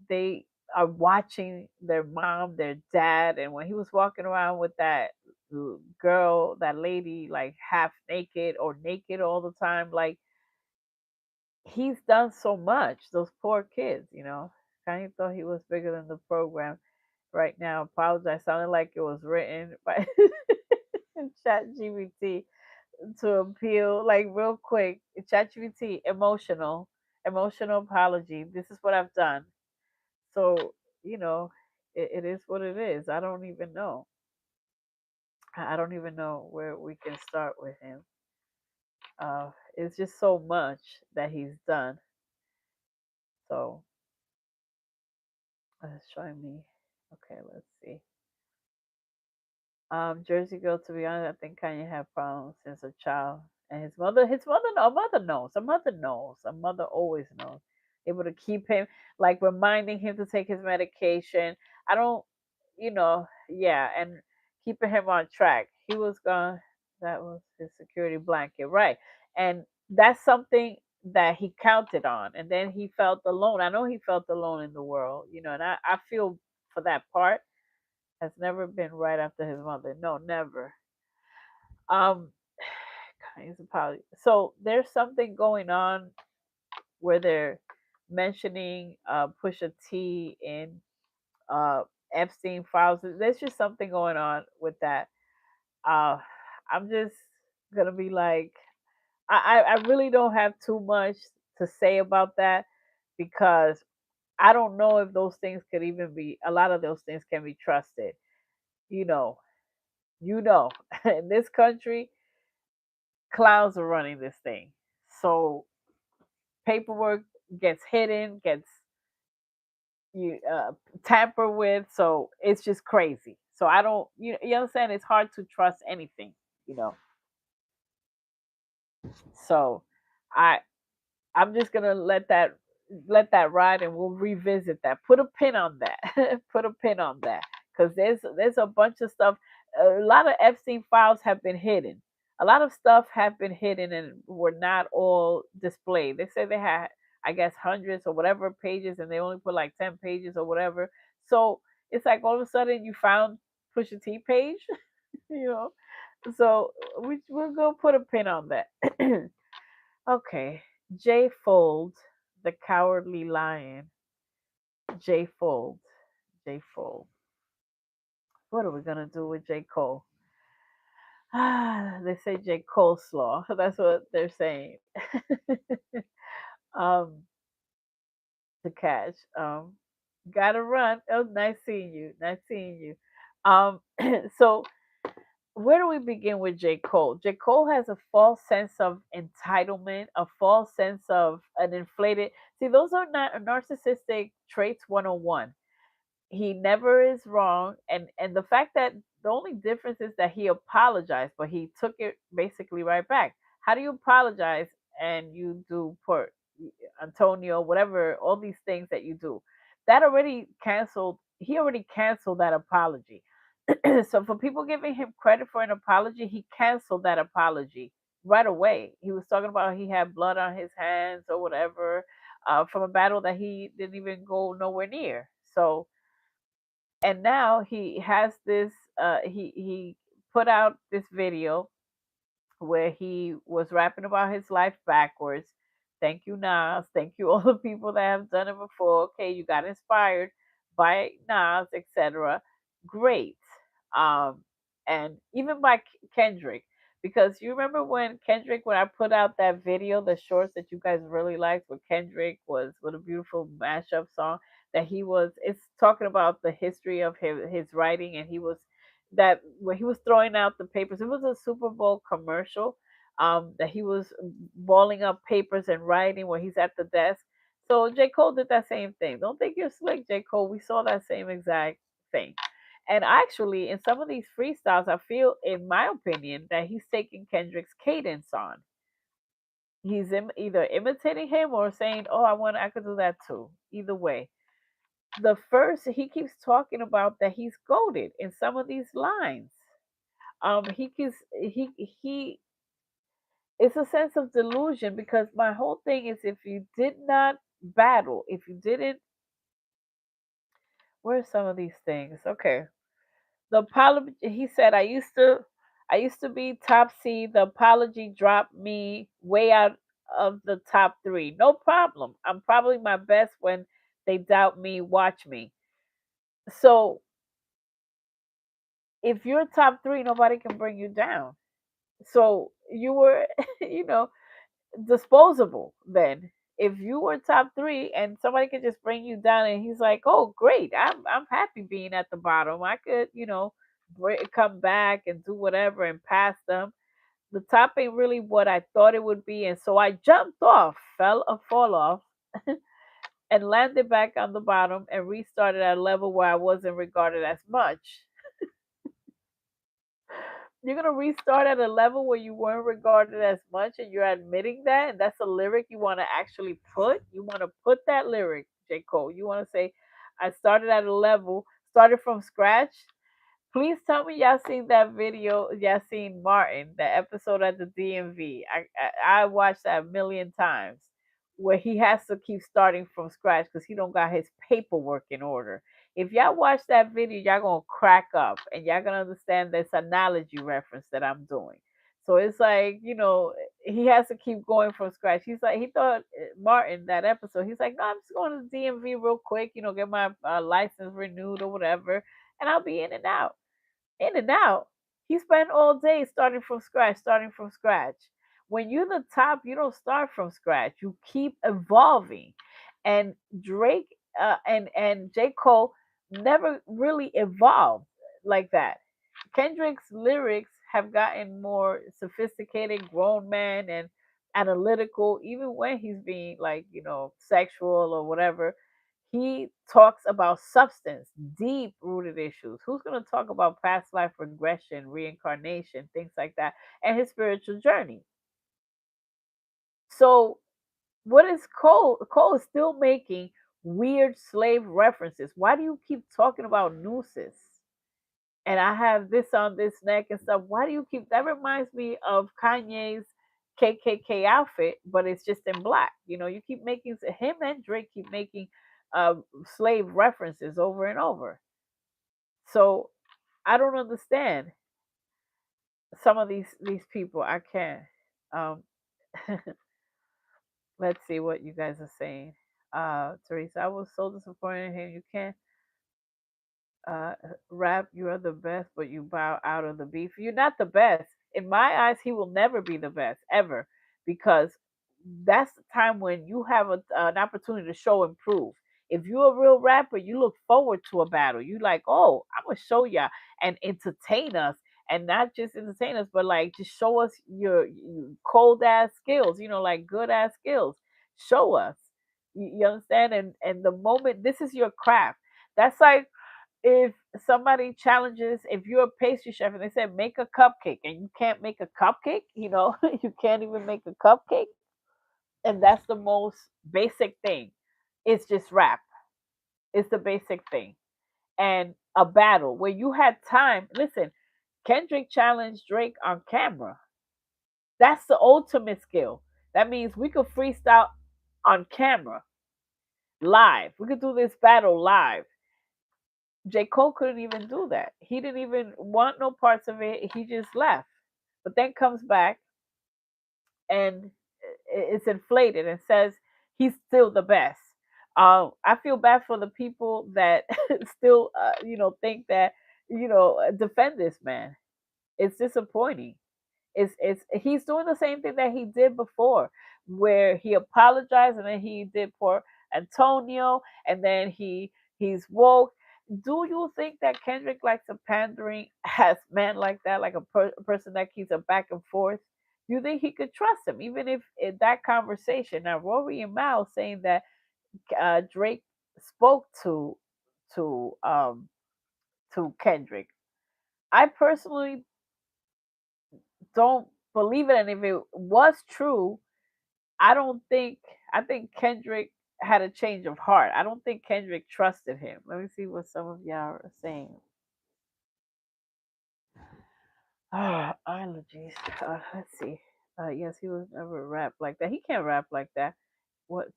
they are watching their mom, their dad, and when he was walking around with that girl, that lady, like half naked or naked all the time, like he's done so much. Those poor kids, Kind of thought he was bigger than the program. Right now, apologize. Sounded like it was written by Chat GBT to appeal, like real quick. Chat GBT, emotional apology. This is what I've done. So, you know, it is what it is. I don't even know. I don't even know where we can start with him. It's just so much that he's done. So, it's showing me. Okay, let's see. Jersey Girl. To be honest, I think Kanye had problems since a child, and his mother, no, a mother knows. A mother knows. A mother always knows. Able to keep him, like reminding him to take his medication. I don't, yeah, and keeping him on track. He was gone. That was his security blanket, right? And that's something that he counted on, and then he felt alone. I know he felt alone in the world, and I feel for that part has never been right after his mother. No, never. Um, Kanye's apology. So there's something going on where they're mentioning Pusha T in uh, Epstein files. There's just something going on with that. Uh, I'm just gonna be like, I really don't have too much to say about that because I don't know if those things could even be. A lot of those things can be trusted. You know, you know, in this country, clowns are running this thing. So paperwork gets hidden, gets you tampered with. So it's just crazy. So I don't, you understand? It's hard to trust anything, you know. So I I'm just gonna let that ride, and we'll revisit that. Put a pin on that. Put a pin on that, because there's a bunch of stuff. A lot of Epstein files have been hidden. A lot of stuff have been hidden and were not all displayed. They said they had, I guess, hundreds or whatever pages, and they only put like 10 pages or whatever. So it's like all of a sudden you found Pusha T page, you know. So we're gonna put a pin on that. Okay. J Fold, the cowardly lion. J Fold. J Fold. What are we gonna do with J Cole? They say J Coleslaw. That's what they're saying. um, to catch. Gotta run. Oh, nice seeing you. Nice seeing you. So where do we begin with J. Cole? J. Cole has a false sense of entitlement, a false sense of an inflated. See, those are not narcissistic traits 101. He never is wrong, and the fact that the only difference is that he apologized, but he took it basically right back. How do you apologize and you do port Antonio, whatever, all these things that you do? That already canceled. He already canceled that apology. So for people giving him credit for an apology, he canceled that apology right away. He was talking about he had blood on his hands or whatever from a battle that he didn't even go nowhere near. So, and now he has this. He put out this video where he was rapping about his life backwards. Thank you, Nas. Thank you, all the people that have done it before. Okay, you got inspired by Nas, etc. Great. Um, and even by Kendrick, because you remember when Kendrick, when I put out that video, the shorts that you guys really liked, where Kendrick was with a beautiful mashup song that he was, it's talking about the history of his writing, and he was that when he was throwing out the papers, it was a Super Bowl commercial. That he was balling up papers and writing where he's at the desk. So J. Cole did that same thing. Don't think you're slick, J. Cole. We saw that same exact thing. And actually, in some of these freestyles, I feel, in my opinion, that he's taking Kendrick's cadence on. He's either imitating him or saying, "Oh, I could do that too." Either way, the first he keeps talking about that he's goaded in some of these lines. He keeps he It's a sense of delusion because my whole thing is if you did not battle, if you didn't, where's some of these things? Okay. The apology, he said, I used to be top seed. The apology dropped me way out of the top three. No problem. I'm probably my best when they doubt me. Watch me. So if you're top three, nobody can bring you down. So you were, you know, disposable then. If you were top three and somebody could just bring you down, and he's like, "Oh, great! I'm happy being at the bottom. I could, come back and do whatever and pass them. The top ain't really what I thought it would be, and so I jumped off, fall off, and landed back on the bottom and restarted at a level where I wasn't regarded as much." You're gonna restart at a level where you weren't regarded as much, and you're admitting that, and that's a lyric you want to actually put. You want to put that lyric, J. Cole. You want to say, "I started at a level, started from scratch." Please tell me y'all seen that video. Y'all seen Martin, the episode at the DMV. I watched that a million times, where he has to keep starting from scratch because he don't got his paperwork in order. If y'all watch that video, y'all gonna crack up and y'all gonna understand this analogy reference that I'm doing. So it's like, he has to keep going from scratch. He's like, he thought Martin, that episode, he's like, no, I'm just going to the DMV real quick, get my license renewed or whatever, and I'll be in and out, in and out. He spent all day starting from scratch, starting from scratch. When you're the top, you don't start from scratch. You keep evolving. And Drake and J. Cole never really evolved like that. Kendrick's lyrics have gotten more sophisticated, grown man and analytical, even when he's being like, sexual or whatever. He talks about substance, deep rooted issues. Who's going to talk about past life regression, reincarnation, things like that, and his spiritual journey? So, what is Cole? Cole is still making weird slave references. Why do you keep talking about nooses? And I have this on this neck and stuff. Why do you keep that? Reminds me of Kanye's KKK outfit, but it's just in black. You keep making him and Drake keep making uh, slave references over and over. So I don't understand some of these people. I can't. Um, let's see what you guys are saying. Teresa, I was so disappointed in him. You can't uh, rap, you are the best, but you bow out of the beef. You're not the best. In my eyes, he will never be the best ever because that's the time when you have an opportunity to show and prove. If you're a real rapper, you look forward to a battle. You like, oh, I'm gonna show y'all and entertain us, and not just entertain us, but like just show us your cold ass skills. Like good ass skills. Show us. You understand? And the moment this is your craft. That's like if somebody challenges, if you're a pastry chef and they say make a cupcake and you can't make a cupcake, you can't even make a cupcake, and that's the most basic thing. It's just rap. It's the basic thing. And a battle where you had time. Listen, Kendrick challenged Drake on camera. That's the ultimate skill. That means we could freestyle on camera, live. We could do this battle live. J. Cole couldn't even do that. He didn't even want no parts of it. He just left. But then comes back and it's inflated and says he's still the best. I feel bad for the people that still, think that, defend this man. It's disappointing. It's he's doing the same thing that he did before, where he apologized and then he did for Antonio, and then he's woke. Do you think that Kendrick likes a pandering ass man like that, like a person that keeps a back and forth? Do you think he could trust him, even if in that conversation? Now, Rory and Mal saying that Drake spoke to um to Kendrick. I personally don't believe it, and if it was true, I don't think I think Kendrick had a change of heart. I don't think Kendrick trusted him. Let me see what some of y'all are saying. Allergies. Let's see. Yes, he was never rap like that. He can't rap like that. What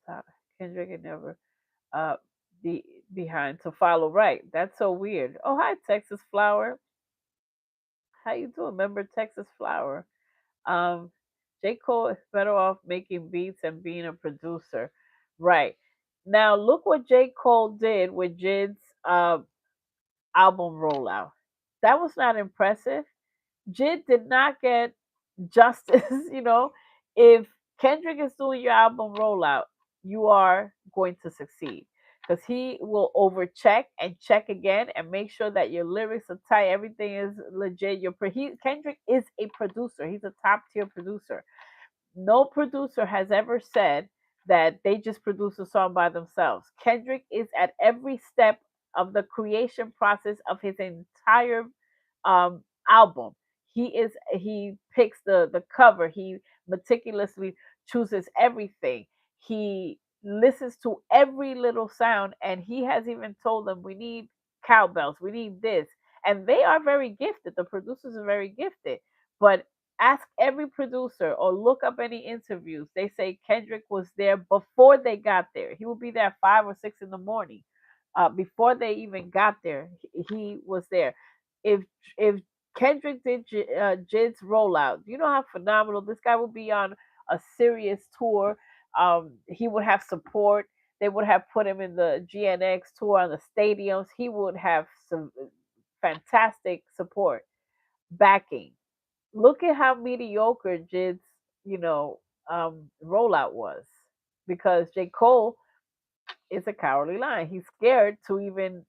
Kendrick had never uh be behind to follow right. That's so weird. Oh, hi Texas Flower. How you doing? Remember Texas Flower? Um, J. Cole is better off making beats and being a producer. Right. Now look what J. Cole did with Jid's album rollout. That was not impressive. Jid did not get justice. If Kendrick is doing your album rollout, you are going to succeed because he will overcheck and check again and make sure that your lyrics are tight, everything is legit. Kendrick is a producer. He's a top tier producer. No producer has ever said that they just produce a song by themselves. Kendrick is at every step of the creation process of his entire album. He picks the cover. He meticulously chooses everything. He listens to every little sound, and he has even told them we need cowbells, we need this, and they are very gifted. The producers are very gifted, but ask every producer or look up any interviews. They say Kendrick was there before they got there. He would be there at 5 or 6 in the morning. Before they even got there, he was there. If Kendrick did Jid's rollout, you know how phenomenal this guy would be on a serious tour. He would have support. They would have put him in the GNX tour on the stadiums. He would have some fantastic support backing. Look at how mediocre Jid's, you know, rollout was because J. Cole is a cowardly lion. He's scared to even,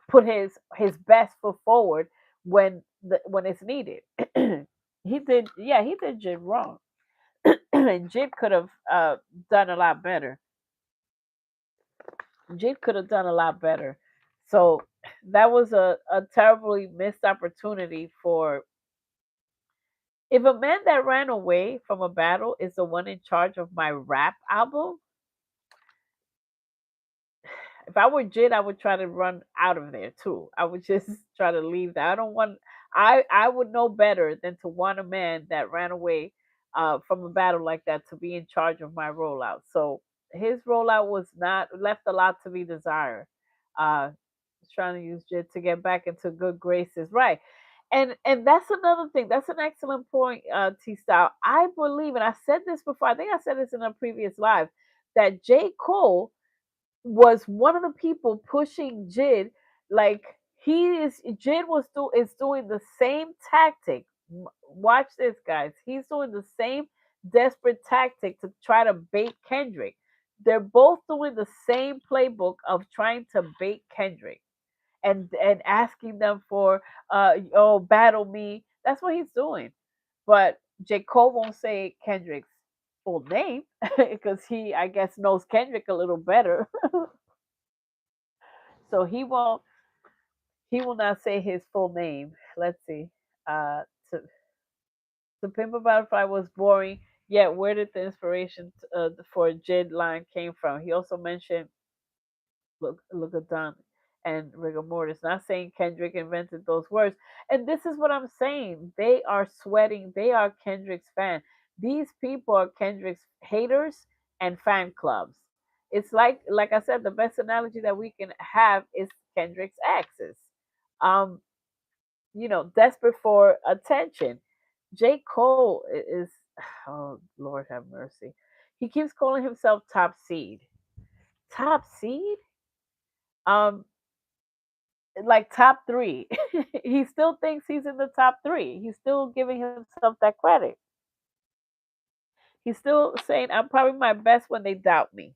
put his best foot forward when it's needed. He did Jid wrong, and Jid could have done a lot better. Jid could have done a lot better. So that was a terribly missed opportunity for. If a man that ran away from a battle is the one in charge of my rap album, if I were Jid, I would try to run out of there too. I would just try to leave that. I don't want. I would know better than to want a man that ran away from a battle like that to be in charge of my rollout. So his rollout was not left a lot to be desired. Trying to use Jid to get back into good graces, right? And that's another thing. That's an excellent point, T Style. I believe, and I said this before. I think I said this in a previous live that J Cole was one of the people pushing Jid. Like Jid is doing the same tactic. Watch this, guys. He's doing the same desperate tactic to try to bait Kendrick. They're both doing the same playbook of trying to bait Kendrick and asking them for battle me. That's what he's doing. But J. Cole won't say Kendrick's full name because he, I guess, knows Kendrick a little better. So he will not say his full name. Let's see. Uh, to Pimp a Butterfly was boring. Yet, where did the inspiration for Jid line came from? He also mentioned look at Don and rigor mortis. Not saying Kendrick invented those words. And this is what I'm saying. They are sweating. They are Kendrick's fan. These people are Kendrick's haters and fan clubs. It's like I said, the best analogy that we can have is Kendrick's exes. Um, desperate for attention. J. Cole is oh Lord have mercy. He keeps calling himself top seed. Top seed? Um, like top three. He still thinks he's in the top three. He's still giving himself that credit. He's still saying, I'm probably my best when they doubt me.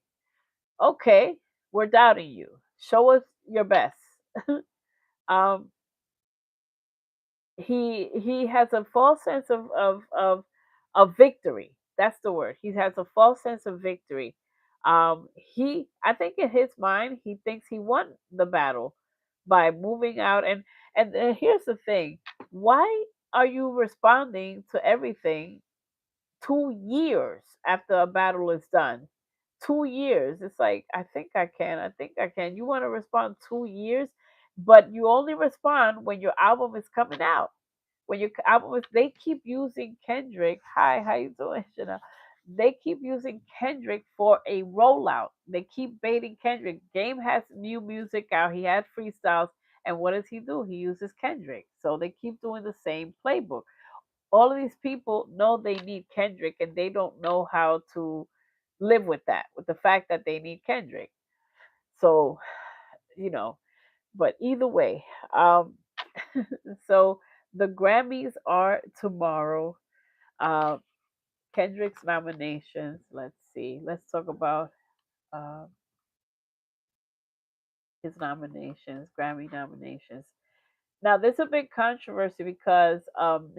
Okay, we're doubting you. Show us your best. um, he has a false sense of victory. That's the word. He has a false sense of victory. I think in his mind he thinks he won the battle by moving out and here's the thing. Why are you responding to everything 2 years after a battle is done? 2 years. It's like I think I can. You want to respond 2 years, but you only respond when your album is coming out. when your album is, they keep using Kendrick. Hi, how you doing, Chanel? They keep using Kendrick for a rollout. They keep baiting Kendrick. Game has new music out. He had freestyles, and what does he do? He uses Kendrick. So they keep doing the same playbook. All of these people know they need Kendrick, and they don't know how to live with that, with the fact that they need Kendrick. So, you know, but either way, um, so the Grammys are tomorrow. Uh, Kendrick's nominations. Let's see. Let's talk about uh, his nominations, Grammy nominations. Now, there's a big controversy because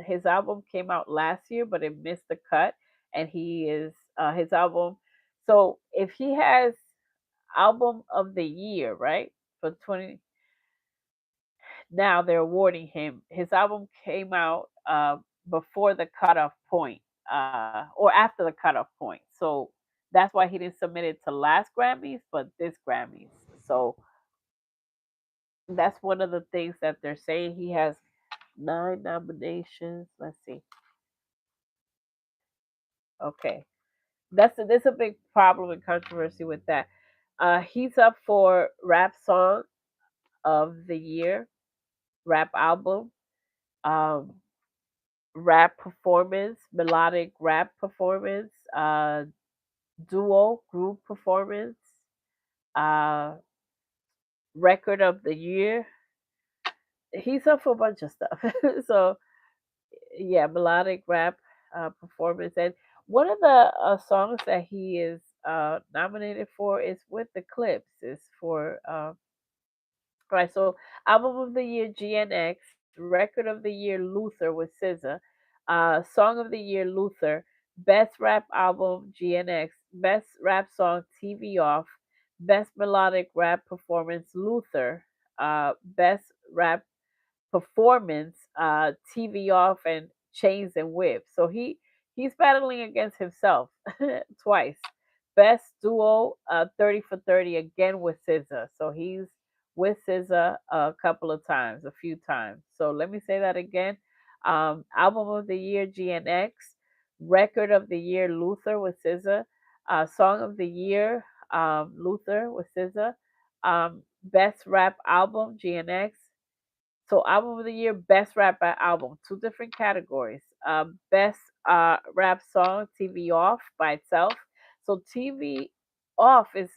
his album came out last year, but it missed the cut, and he is his album. So if he has album of the year, right, for 20, now they're awarding him. His album came out before the cutoff point, or after the cutoff point. So that's why he didn't submit it to last Grammys, but this Grammys. So that's one of the things that they're saying. He has 9 nominations. Let's see. Okay, that's a big problem and controversy with that. He's up for rap song of the year, rap album, um, rap performance, melodic rap performance, duo group performance, uh, record of the year. He's up for a bunch of stuff. So yeah, melodic rap performance, and one of the songs that he is nominated for is with the Clips. Is for right. So album of the year GNX, record of the year Luther with SZA, song of the year Luther, best rap album GNX, best rap song TV Off, best melodic rap performance Luther, best rap performance, TV Off and Chains and Whips. So he's battling against himself twice. Best duo, 30 for 30 again with SZA. So he's with SZA a couple of times, a few times. So let me say that again. Album of the year GNX, record of the year Luther with SZA, song of the year Luther with SZA, best rap album GNX, so album of the year, best rap album, two different categories. Best rap song, TV Off by itself. So TV Off is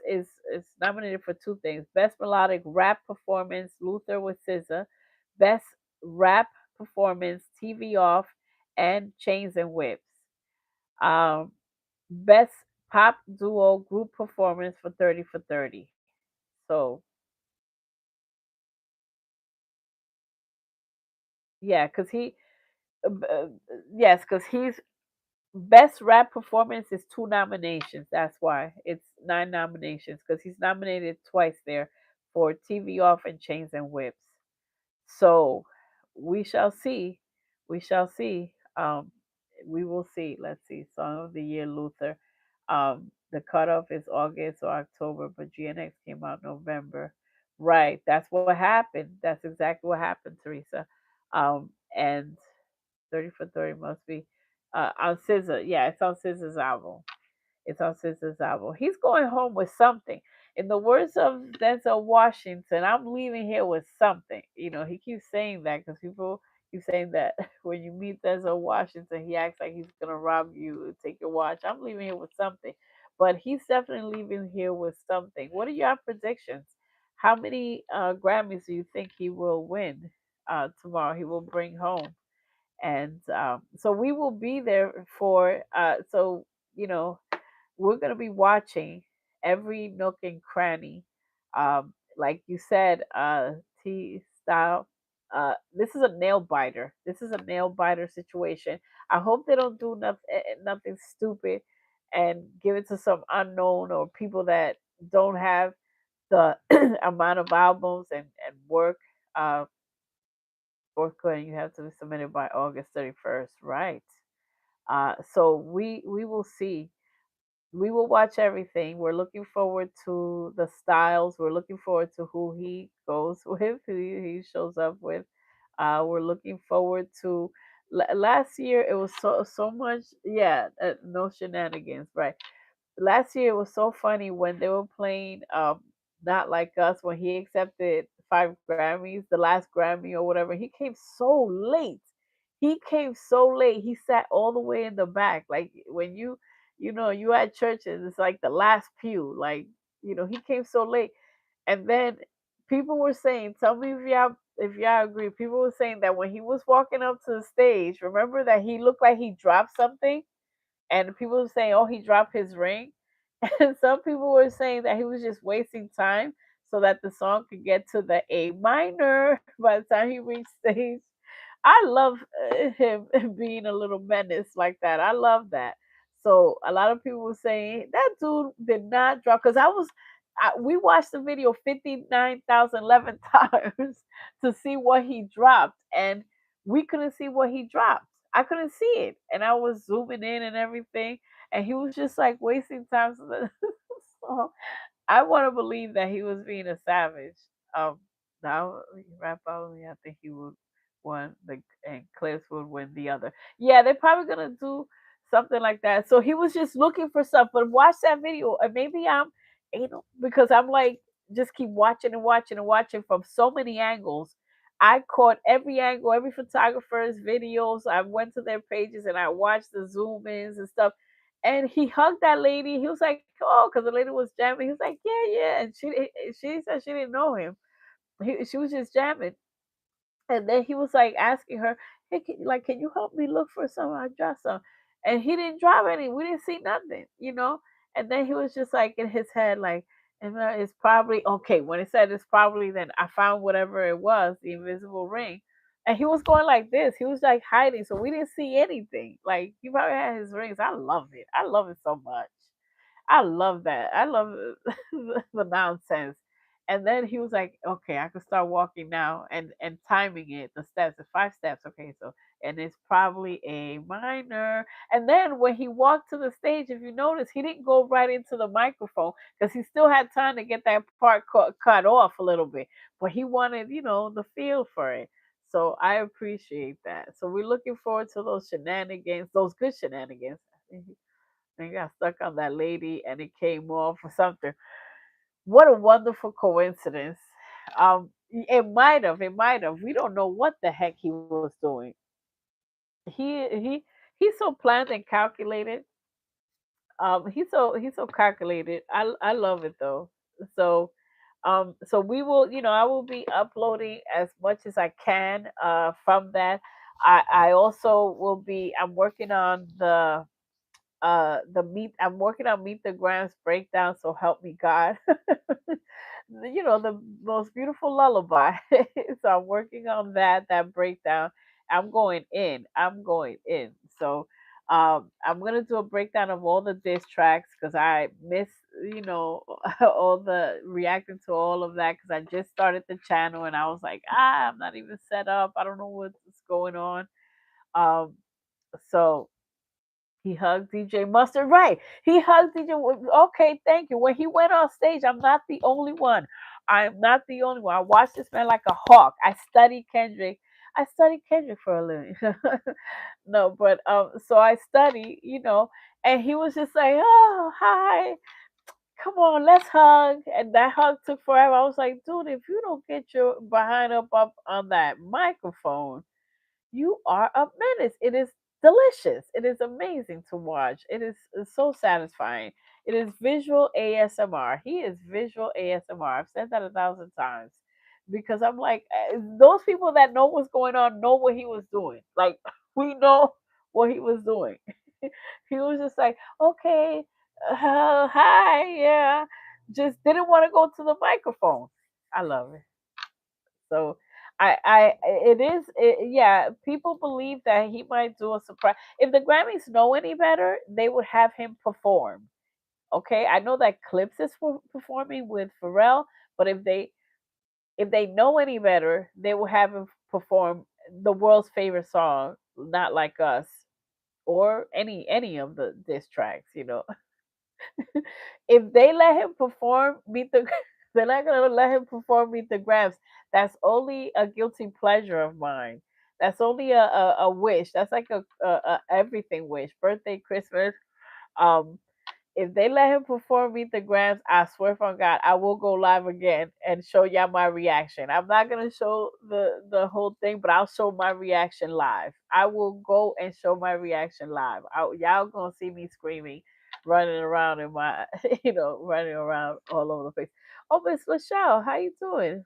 nominated for two things: best melodic rap performance, Luther with SZA, best rap performance, TV Off, and Chains and Whips. Um, best pop duo group performance for 30 for 30. So yeah, because uh, yes, because he's best rap performance is 2 nominations. That's why it's 9 nominations because he's nominated twice there for TV Off and Chains and Whips. So we shall see. We shall see. We will see. Let's see. Song of the Year Luther. The cutoff is August or October, but GNX came out November. Right. That's what happened. That's exactly what happened, Teresa. And 30 for 30 must be on SZA. Yeah, it's on SZA's album. It's on SZA's album. He's going home with something. In the words of Denzel Washington, I'm leaving here with something. You know, he keeps saying that because people keep saying that when you meet Denzel Washington, he acts like he's going to rob you and take your watch. I'm leaving here with something. But he's definitely leaving here with something. What are your predictions? How many Grammys do you think he will win tomorrow? He will bring home, and so we will be there for so you know we're going to be watching every nook and cranny, like you said, T style. This is a nail biter. This is a nail biter situation. I hope they don't do nothing stupid and give it to some unknown or people that don't have the amount of albums and work. uh, Fourth quarter, you have to be submitted by August 31st, right? So we will see. We will watch everything. We're looking forward to the styles. We're looking forward to who he goes with, who he shows up with. We're looking forward to. Last year it was so much. Yeah, no shenanigans, right? Last year it was so funny when they were playing Not Like Us, when he accepted 5 Grammys, the last Grammy or whatever. He came so late. He came so late. He sat all the way in the back. Like when you at church and it's like the last pew. Like, he came so late. And then people were saying, tell me if y'all agree, people were saying that when he was walking up to the stage, remember that he looked like he dropped something? And people were saying, "Oh, he dropped his ring," and some people were saying that he was just wasting time so that the song could get to the A minor by the time he reached stage. I love him being a little menace like that. I love that. So a lot of people were saying that dude did not drop because we watched the video 59,011 times to see what he dropped, and we couldn't see what he dropped. I couldn't see it, and I was zooming in and everything, and he was just like wasting time. So I want to believe that he was being a savage. Um, now rap out me, I think he would one the and Clips would win the other. Yeah, they're probably gonna do something like that. So he was just looking for stuff. But watch that video, and maybe because I'm like just keep watching and watching and watching from so many angles. I caught every angle, every photographer's videos. I went to their pages and I watched the zoom ins and stuff, and he hugged that lady. He was like, "Oh," because the lady was jamming. He was like, "Yeah, yeah," and she said she didn't know him. She was just jamming, and then he was like asking her, "Hey, can you help me look for some? I dropped some," and he didn't drop any. We didn't see nothing. And then he was just like in his head, like, and it's probably okay. When it said it's probably, then I found whatever it was, the invisible ring. And he was going like this. He was like hiding, so we didn't see anything. Like he probably had his rings. I love it. I love it so much. I love that. I love the nonsense. And then he was like, "Okay, I can start walking now," and timing it, the steps, the 5 steps. Okay, so and it's probably a minor. And then when he walked to the stage, if you notice, he didn't go right into the microphone because he still had time to get that part cut off a little bit. But he wanted, the feel for it. So I appreciate that. So we're looking forward to those shenanigans, those good shenanigans. And got stuck on that lady and it came off or something. What a wonderful coincidence. It might have. We don't know what the heck he was doing. He's so planned and calculated. He's so calculated. I love it though. So so I will be uploading as much as I can from that. I also will be I'm working on I'm working on Meet the Grams breakdown, so help me God. The most beautiful lullaby. So I'm working on that breakdown. I'm going in. So I'm gonna do a breakdown of all the diss tracks because I miss you know all the reacting to all of that because I just started the channel and I was like, I'm not even set up. I don't know what's going on. Um so he hugged DJ Mustard. Right. He hugged DJ. Okay, thank you. When he went on stage, I'm not the only one. I'm not the only one. I watched this man like a hawk. I studied Kendrick. I studied Kendrick for a living. No, but so I studied, and he was just like, "Oh, hi. Come on, let's hug." And that hug took forever. I was like, "Dude, if you don't get your behind up on that microphone, you are a menace." It is delicious. It is amazing to watch. It's so satisfying. It is visual ASMR. He is visual ASMR. I've said that 1,000 times because I'm like, those people that know what's going on know what he was doing. Like, we know what he was doing. He was just like, okay, hi, yeah. Just didn't want to go to the microphone. I love it. So it is, yeah. People believe that he might do a surprise. If the Grammys know any better, they would have him perform. Okay, I know that Clips is performing with Pharrell, but if they know any better, they will have him perform the world's favorite song, "Not Like Us," or any of the diss tracks. If they let him perform, meet the They're not gonna let him perform Meet the Grams. That's only a guilty pleasure of mine. That's only a wish. That's like a everything wish. Birthday, Christmas. Um, if they let him perform Meet the Grams, I swear for God, I will go live again and show y'all my reaction. I'm not gonna show the whole thing, but I'll show my reaction live. I will go and show my reaction live. Y'all gonna see me screaming, running around in my, running around all over the place. Oh, Miss Michelle, how you doing?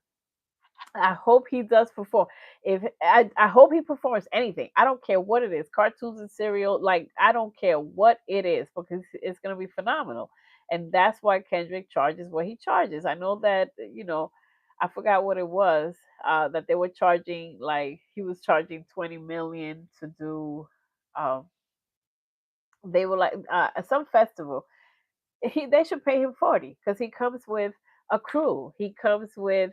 I hope he does perform. If I hope he performs anything. I don't care what it is, cartoons and cereal. Like I don't care what it is because it's gonna be phenomenal, and that's why Kendrick charges what he charges. I know that I forgot what it was that they were charging. Like he was charging 20 million to do. Um, they were like some festival they should pay him 40 because he comes with a crew. He comes with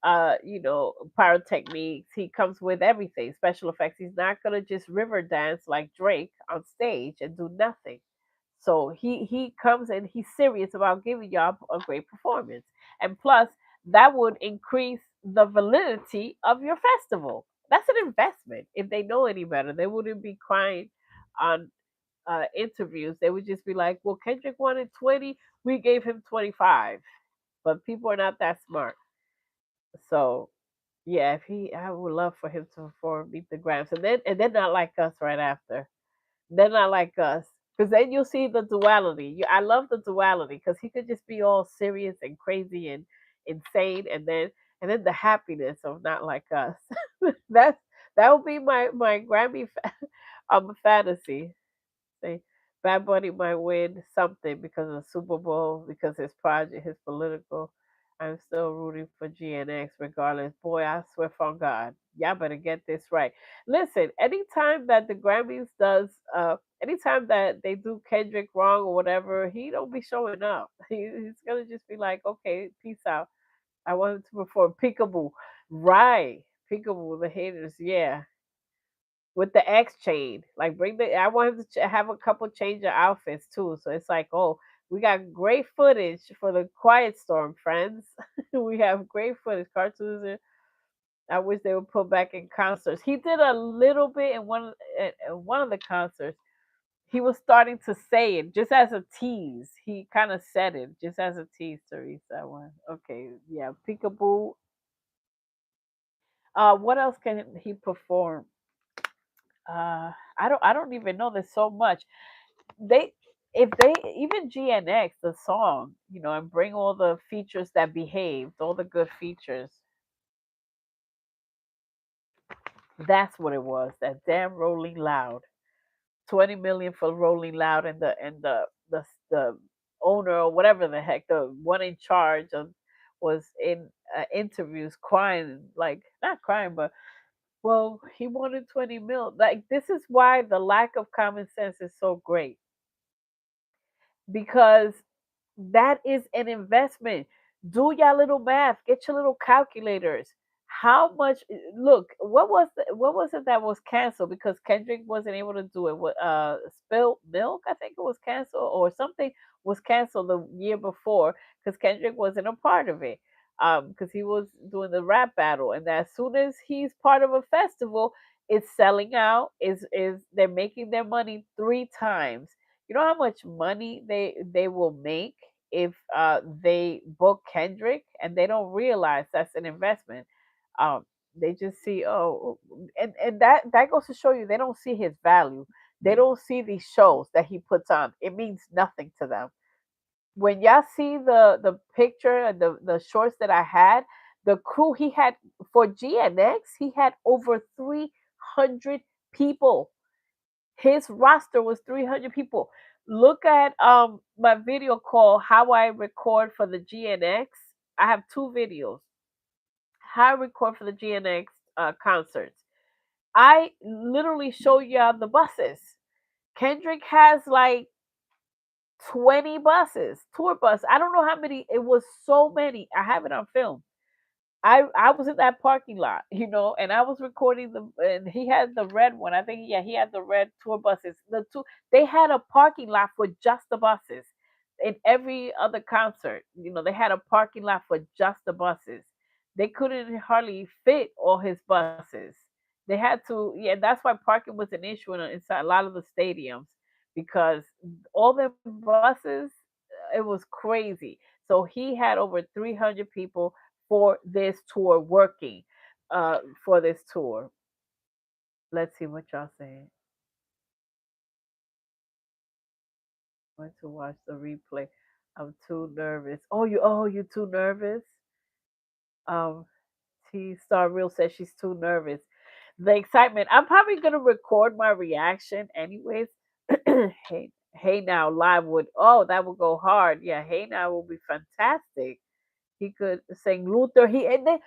pyrotechnics. He comes with everything, special effects. He's not gonna just river dance like Drake on stage and do nothing. So he comes and he's serious about giving y'all a great performance. And plus, that would increase the validity of your festival. That's an investment. If they know any better, they wouldn't be crying on interviews. They would just be like, "Well, Kendrick wanted 20, we gave him 25." But people are not that smart. So yeah, if he, I would love for him to perform Meet the Grams, and then not like us right after. They're not like us. Because then you'll see the duality. I love the duality because he could just be all serious and crazy and insane, and then the happiness of not like us. That's that would be my Grammy fantasy. Say Bad Bunny might win something because of the Super Bowl, because his project, his political. I'm still rooting for GNX regardless. Boy, I swear for God, y'all better get this right. Listen, anytime that the Grammys does, anytime that they do Kendrick wrong or whatever, he don't be showing up. He's gonna just be like, okay, peace out. I wanted to perform Peekaboo, right? Peekaboo, the haters, yeah, with the X chain. Like bring the I want him to have a couple change of outfits too. So it's like, oh, we got great footage for the Quiet Storm, friends. We have great footage. Cartoons. I wish they would put back in concerts. He did a little bit in one of the concerts. He was starting to say it just as a tease. He kind of said it just as a tease, Teresa. One. Okay, yeah, Peekaboo. What else can he perform? I don't even know. There's so much. They if they even GNX the song, and bring all the features that behaved, all the good features. That's what it was. That damn Rolling Loud. 20 million for Rolling Loud, and the owner or whatever the heck, the one in charge of, was in interviews crying, like not crying, but well, he wanted 20 mil. Like this is why the lack of common sense is so great, because that is an investment. Do your little math. Get your little calculators. How much? Look, what was it that was canceled because Kendrick wasn't able to do it? What spilled milk? I think it was canceled, or something was canceled the year before because Kendrick wasn't a part of it. Because he was doing the rap battle, and as soon as he's part of a festival, it's selling out. Is they're making their money three times. You know how much money they will make if they book Kendrick, and they don't realize that's an investment. They just see, oh, and that goes to show you they don't see his value. They don't see these shows that he puts on. It means nothing to them. When y'all see the picture and the shorts that I had, the crew he had for GNX, he had over 300 people. His roster was 300 people. Look at my video called How I Record for the GNX. I have two videos. How I record for the GNX concerts. I literally show y'all the buses. Kendrick has like 20 buses, tour bus. I don't know how many. It was so many. I have it on film. I was in that parking lot, and I was recording and he had the red one. I think, yeah, he had the red tour buses. They had a parking lot for just the buses. in every other concert, they had a parking lot for just the buses. They couldn't hardly fit all his buses. They had to, yeah, that's why parking was an issue inside a lot of the stadiums, because all the buses, it was crazy. So he had over 300 people for this tour working, for this tour. Let's see what y'all saying. Went to watch the replay. I'm too nervous. Oh, you too nervous? Um, T Star Real says she's too nervous. The excitement. I'm probably gonna record my reaction anyways. Hey now live would, oh, that would go hard. Yeah, Hey now will be fantastic. He could sing Luther. And they,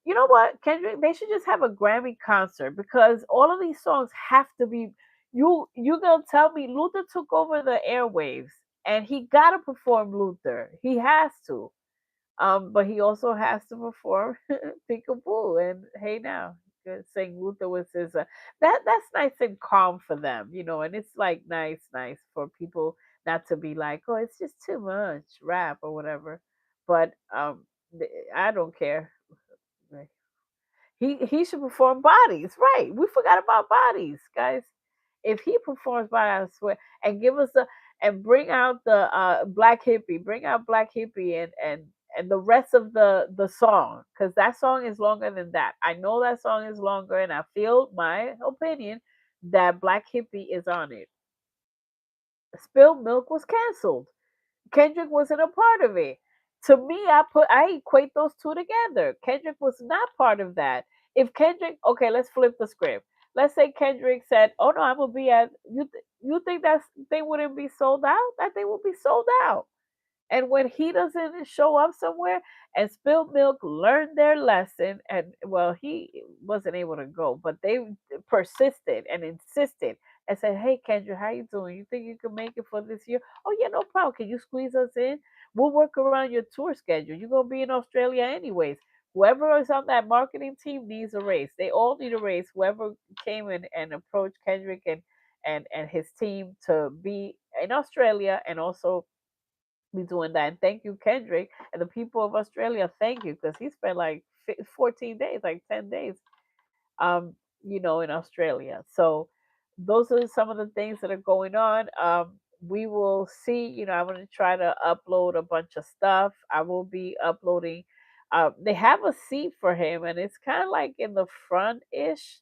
you know what, Kendrick, they should just have a Grammy concert, because all of these songs have to be, you gonna tell me Luther took over the airwaves, and he gotta perform Luther. He has to. But he also has to perform Peekaboo and Hey Now. Sing Luther with his that's nice and calm for them, and it's like nice for people not to be like, oh, it's just too much rap or whatever. But I don't care. He should perform Bodies, right? We forgot about Bodies, guys. If he performs Bodies, I swear, and give us the, and bring out the Black Hippie, bring out Black Hippie, and the rest of the song, because that song is longer than that. I know that song is longer, and I feel my opinion that Black Hippie is on it. Spilled Milk was canceled. Kendrick wasn't a part of it. To me, I equate those two together. Kendrick was not part of that. If Kendrick, okay, let's flip the script. Let's say Kendrick said, "Oh no, I'm gonna be at you." You think that thing wouldn't be sold out? That thing would be sold out. And when he doesn't show up somewhere, and Spilled Milk learned their lesson, and well, he wasn't able to go, but they persisted and insisted and said, "Hey, Kendra, how you doing? You think you can make it for this year? Oh yeah, no problem. Can you squeeze us in? We'll work around your tour schedule. You're gonna be in Australia anyways. Whoever is on that marketing team needs a raise. They all need a raise. Whoever came in and approached Kendrick and his team to be in Australia and also be doing that. And thank you, Kendrick, and the people of Australia. Thank you, because he spent like 14 days, like 10 days, um, in Australia. So those are some of the things that are going on. We will see. I'm going to try to upload a bunch of stuff. I will be uploading. They have a seat for him, and it's kind of like in the front ish,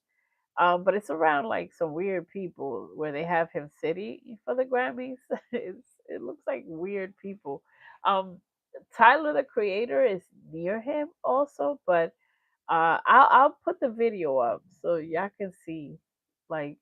but it's around like some weird people where they have him sitting for the Grammys. It looks like weird people. Um, Tyler the Creator is near him also, but I'll put the video up so y'all can see. Like,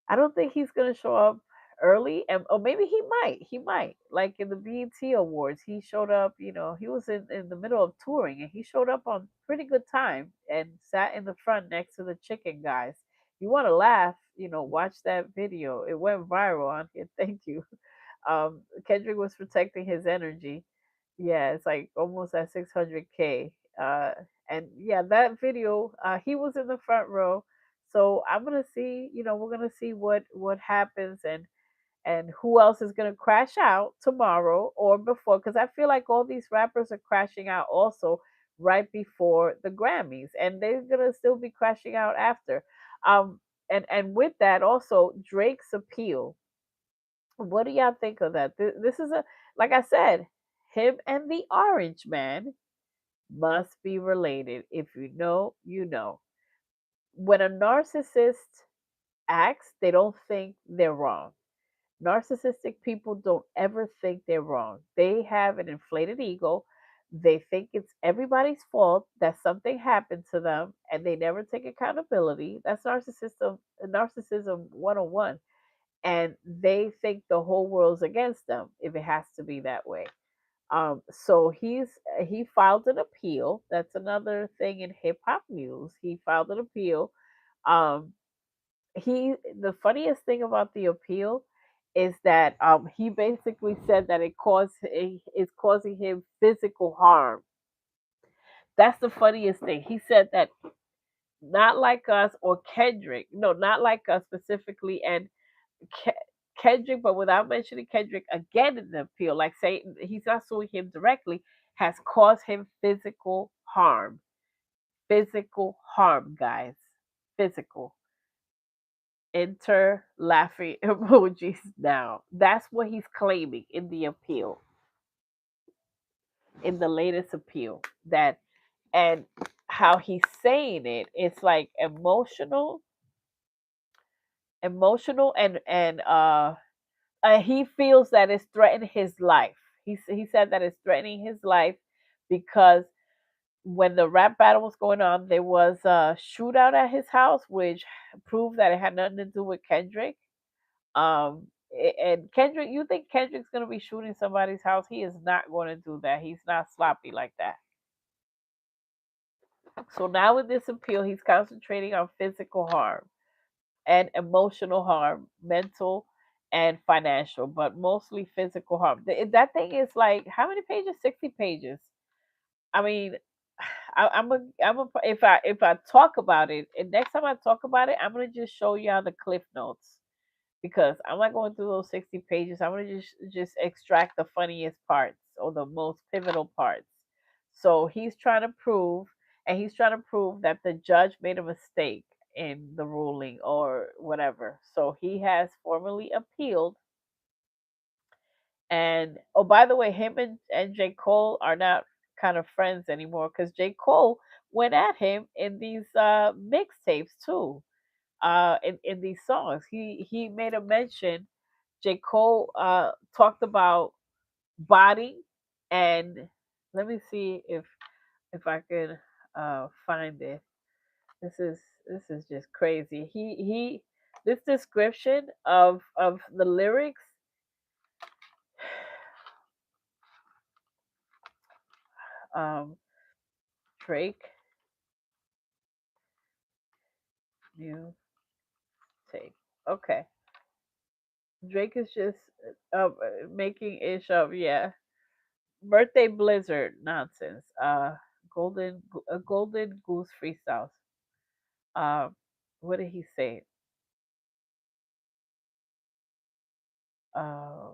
I don't think he's gonna show up early, and or maybe he might. He might. Like in the BET Awards, he showed up. He was in the middle of touring, and he showed up on pretty good time and sat in the front next to the chicken guys. You want to laugh? Watch that video. It went viral on here. Thank you. Kendrick was protecting his energy. Yeah, it's like almost at 600K. And yeah, that video, he was in the front row. So I'm gonna see, we're gonna see what happens, and who else is gonna crash out tomorrow or before, because I feel like all these rappers are crashing out also right before the Grammys, and they're gonna still be crashing out after. Um, and with that also Drake's appeal. What do y'all think of that? This is a, like I said, him and the Orange Man must be related. If you know, you know. When a narcissist acts, they don't think they're wrong. Narcissistic people don't ever think they're wrong. They have an inflated ego. They think it's everybody's fault that something happened to them, and they never take accountability. That's narcissism 101. And they think the whole world's against them if it has to be that way. So he filed an appeal. That's another thing in hip hop news. He filed an appeal. Um, he The funniest thing about the appeal is that he basically said that it's causing him physical harm. That's the funniest thing. He said that not like us or Kendrick, no, not like us specifically, and Ke- Kendrick, but without mentioning Kendrick again in the appeal, like saying he's not suing him directly, has caused him physical harm. Physical harm, guys. Physical. Enter laughing emojis now. That's what he's claiming in the appeal, in the latest appeal. That and how he's saying it, it's like emotional, and he feels that it's threatened his life. He said that it's threatening his life because when the rap battle was going on, there was a shootout at his house, which proved that it had nothing to do with Kendrick. And Kendrick, you think Kendrick's gonna be shooting somebody's house? He is not going to do that. He's not sloppy like that. So now with this appeal, he's concentrating on physical harm and emotional harm, mental and financial, but mostly physical harm. That thing is like how many pages? 60 pages. I mean, if I talk about it, and next time I talk about it, I'm gonna just show you how the cliff notes because I'm not going through those 60 pages. I'm gonna just extract the funniest parts or the most pivotal parts. So he's trying to prove that the judge made a mistake in the ruling or whatever. So he has formally appealed. And oh, by the way, him and J. Cole are not kind of friends anymore because J. Cole went at him in these mixtapes too. In these songs, he made a mention. J. Cole talked about body, and let me see if I can find it. This is this is just crazy. He this description of the lyrics. Um, Drake new tape. Okay, Drake is just making ish of yeah. Birthday Blizzard nonsense. Golden Goose freestyles. Uh, what did he say? Uh,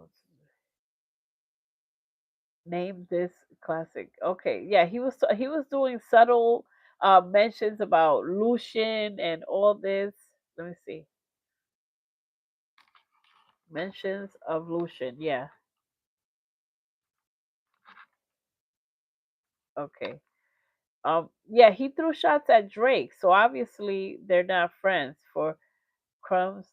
Name this classic. Okay, yeah, he was doing subtle mentions about Lucian and all this. Let me see. Mentions of Lucian. Yeah. Okay. Yeah, he threw shots at Drake, so obviously they're not friends. For crumbs,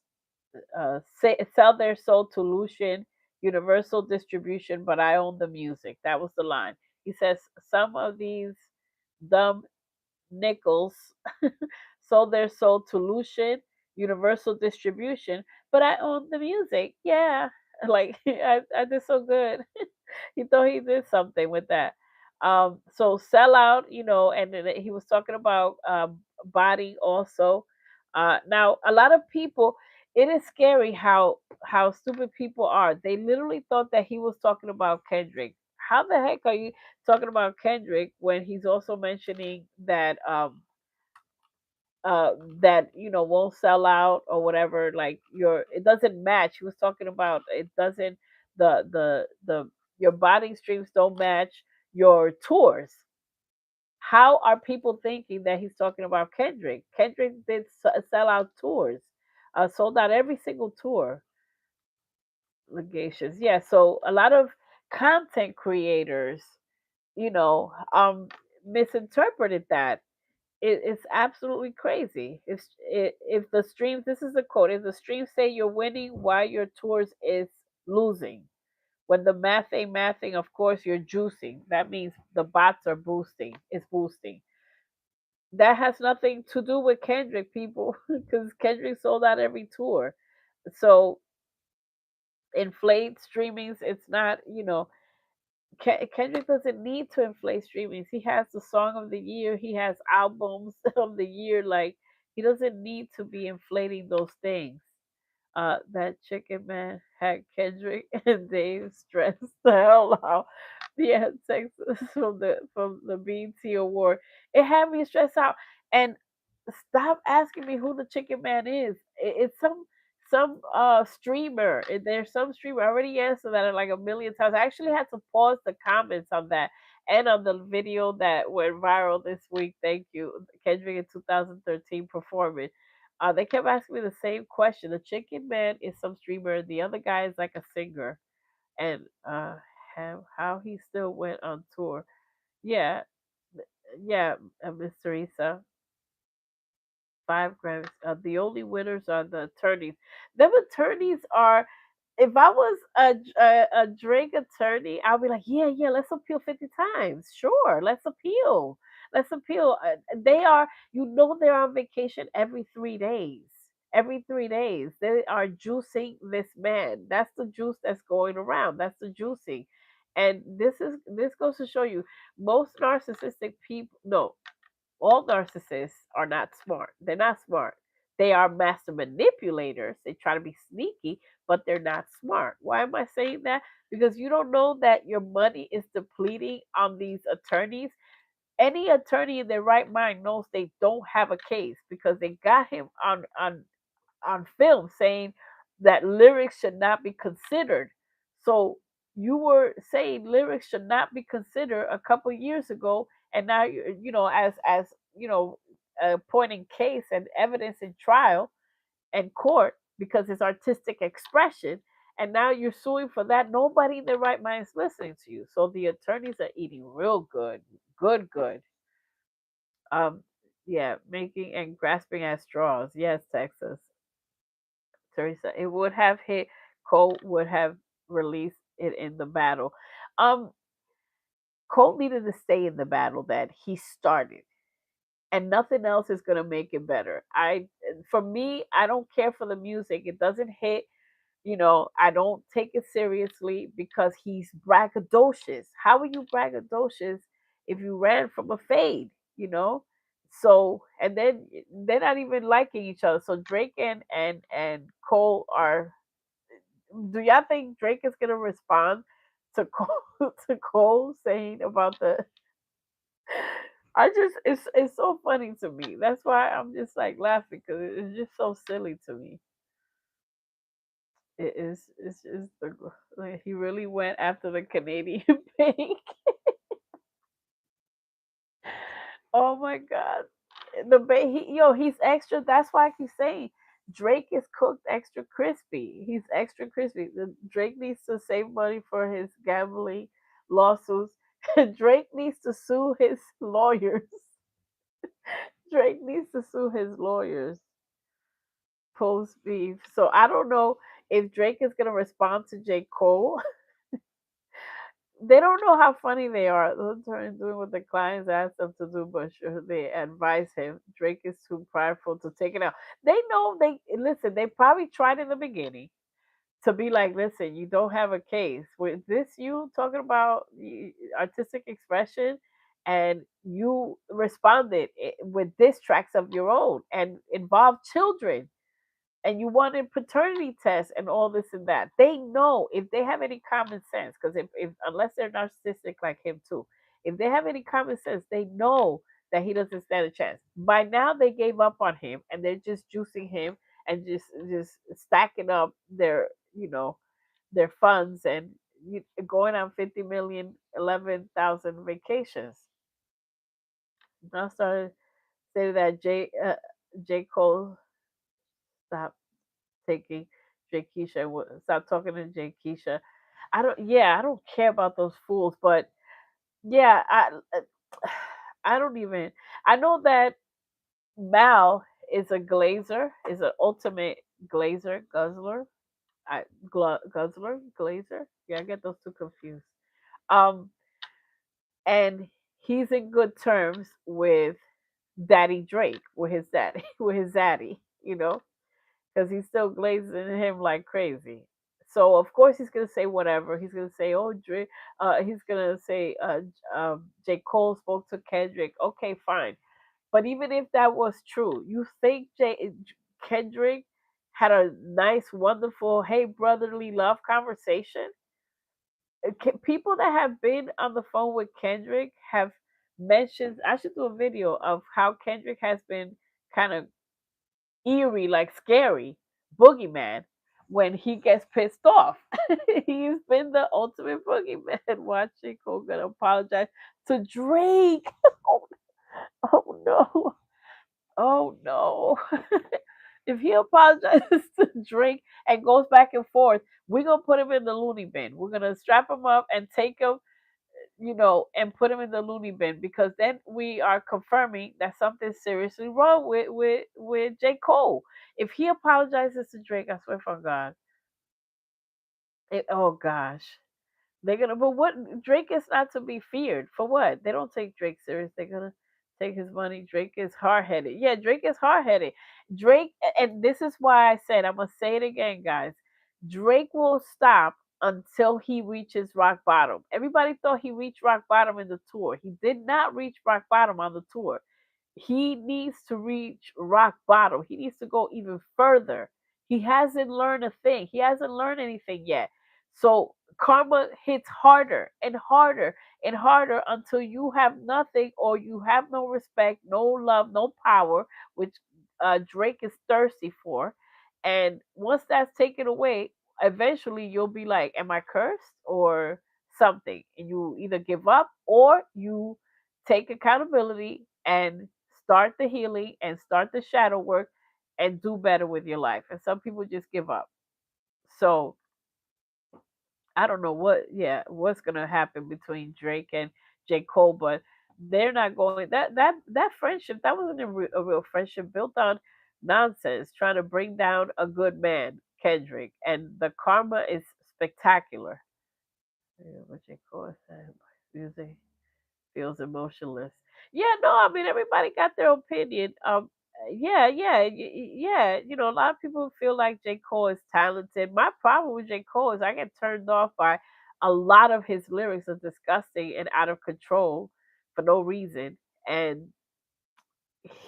sell their soul to Lucian, Universal Distribution, but I own the music. That was the line. He says some of these dumb nickels sold their soul to Lucian, Universal Distribution, but I own the music. Yeah, like I did so good. He thought he did something with that. So sell out, and then he was talking about body also. Now a lot of people, it is scary how stupid people are. They literally thought that he was talking about Kendrick. How the heck are you talking about Kendrick when he's also mentioning that won't sell out or whatever, like your it doesn't match. He was talking about it doesn't the your body streams don't match your tours. How are people thinking that he's talking about Kendrick? Kendrick did sell out tours, sold out every single tour. Legations, yeah. So a lot of content creators, you know um misinterpreted that. It's absolutely crazy. If the streams, this is a quote, if the streams say you're winning while your tours is losing, when the math ain't mathing, of course you're juicing. That means the bots are boosting. It's boosting. That has nothing to do with Kendrick, people, because Kendrick sold out every tour. So inflate streamings. It's not, Kendrick doesn't need to inflate streamings. He has the song of the year. He has albums of the year. Like he doesn't need to be inflating those things. That Chicken Man had Kendrick and Dave stressed the hell out. Yeah, text from the BT Award. It had me stressed out. And stop asking me who the Chicken Man is. It's some streamer. There's some streamer. I already answered that like a million times. I actually had to pause the comments on that and on the video that went viral this week. Thank you, Kendrick in 2013 performing. They kept asking me the same question. The Chicken Man is some streamer. The other guy is like a singer, and how he still went on tour. Yeah, yeah, Miss Teresa. 5 Grammys. The only winners are the attorneys. Them attorneys are. If I was a Drake attorney, I'll be like, yeah, yeah, let's appeal 50 times. Sure, let's appeal. Let's appeal. They are, they're on vacation every 3 days. Every 3 days, they are juicing this man. That's the juice that's going around. That's the juicing, and this goes to show you most narcissistic people. No, all narcissists are not smart. They're not smart. They are master manipulators. They try to be sneaky, but they're not smart. Why am I saying that? Because you don't know that your money is depleting on these attorneys. Any attorney in their right mind knows they don't have a case because they got him on film saying that lyrics should not be considered. So you were saying lyrics should not be considered a couple years ago, and now as pointing case and evidence in trial and court because it's artistic expression. And now you're suing for that. Nobody in their right mind is listening to you. So the attorneys are eating real good, good, good. Um, yeah, making and grasping at straws. Yes, Texas. Teresa. It would have hit. Cole would have released it in the battle. Um, Cole needed to stay in the battle that he started, and nothing else is gonna make it better. For me, I don't care for the music. It doesn't hit. I don't take it seriously because he's braggadocious. How are you braggadocious if you ran from a fade? You know, so and then they're not even liking each other. So Drake and Cole are. Do y'all think Drake is gonna respond to Cole to Cole saying about the? I just it's so funny to me. That's why I'm just like laughing because it's just so silly to me. It is. It's just like he really went after the Canadian pig. Oh my god, he's extra. That's why I keep saying Drake is cooked extra crispy. He's extra crispy. Drake needs to save money for his gambling lawsuits. Drake needs to sue his lawyers. Drake needs to sue his lawyers post beef. So I don't know if Drake is gonna respond to J. Cole. They don't know how funny they are. Those attorneys doing what the clients ask them to do, but sure they advise him. Drake is too prideful to take it out. They know they listen. They probably tried in the beginning to be like, listen, you don't have a case with this. You talking about artistic expression, and you responded with diss tracks of your own and involved children, and you wanted paternity tests and all this and that. They know if they have any common sense, because if unless they're narcissistic like him too, if they have any common sense, they know that he doesn't stand a chance. By now, they gave up on him and they're just juicing him and just stacking up their funds and going on 50 million, 11,000 vacations. Now started saying that J Cole stop taking Jay Keisha and stop talking to Jay Keisha. I don't care about those fools, but yeah, I don't even. I know that Mal is a glazer, is an ultimate guzzler. Guzzler, glazer. Yeah, I get those two confused. Um, and he's in good terms with Daddy Drake, with his daddy, with his zaddy. Because he's still glazing him like crazy. So of course he's gonna say whatever. He's gonna say, "Oh, Drake." He's gonna say, "J. Cole spoke to Kendrick." Okay, fine. But even if that was true, you think Kendrick had a nice, wonderful, hey brotherly love conversation? People that have been on the phone with Kendrick have mentioned. I should do a video of how Kendrick has been kind of eerie, like scary. boogeyman when he gets pissed off. He's been the ultimate boogeyman. Watching Hogan apologize to Drake. Oh, oh no. Oh no. If he apologizes to Drake and goes back and forth, we're gonna put him in the loony bin. We're gonna strap him up and take him, and put him in the loony bin, because then we are confirming that something's seriously wrong with J. Cole. If he apologizes to Drake, I swear for God, oh gosh, they're gonna. But what, Drake is not to be feared for what? They don't take Drake serious. They're gonna take his money. Drake is hard headed. Yeah, Drake is hard headed. Drake, and this is why I said, I'm gonna say it again, guys. Drake will stop until he reaches rock bottom. Everybody thought he reached rock bottom in the tour. He did not reach rock bottom on the tour. He needs to reach rock bottom. He needs to go even further. He hasn't learned a thing. He hasn't learned anything yet. So karma hits harder and harder and harder until you have nothing, or you have no respect, no love, no power, which Drake is thirsty for. And once that's taken away, eventually you'll be like, am I cursed or something? And you either give up, or you take accountability and start the healing and start the shadow work and do better with your life. And some people just give up. So I don't know what's gonna happen between Drake and J. Cole, but they're not going, that friendship, that wasn't a real friendship built on nonsense, trying to bring down a good man, Kendrick, and the karma is spectacular. Yeah, what J. Cole said, music feels emotionless. Yeah, no, I mean, everybody got their opinion. Yeah. A lot of people feel like J. Cole is talented. My problem with J. Cole is I get turned off by a lot of his lyrics are disgusting and out of control for no reason. And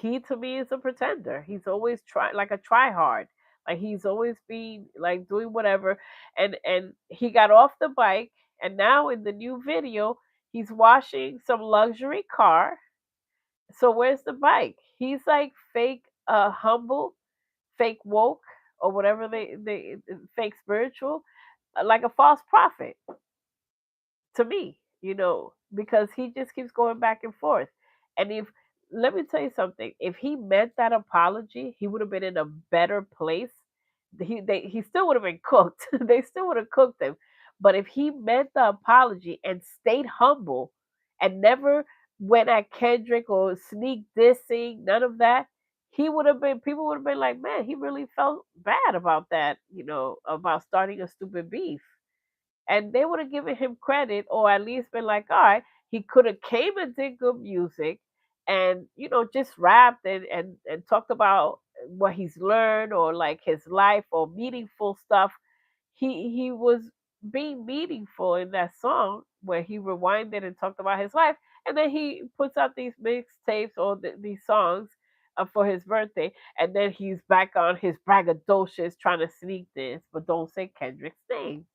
he, to me, is a pretender. He's always trying, like a try hard. Like he's always been like doing whatever. And he got off the bike, and now in the new video he's washing some luxury car. So where's the bike? He's like fake humble, fake woke, or whatever they fake spiritual, like a false prophet to me, because he just keeps going back and forth. And if, let me tell you something, if he meant that apology, he would have been in a better place. He still would have been cooked. They still would have cooked him. But if he meant the apology and stayed humble and never went at Kendrick or sneak dissing, none of that, he would have been, people would have been like, man, he really felt bad about that, about starting a stupid beef. And they would have given him credit, or at least been like, all right, he could have came and did good music, and just rapped and talked about what he's learned, or like his life, or meaningful stuff. He was being meaningful in that song where he rewinded and talked about his life, and then he puts out these mixtapes, or these songs for his birthday, and then he's back on his braggadocious trying to sneak this, but don't say Kendrick's name.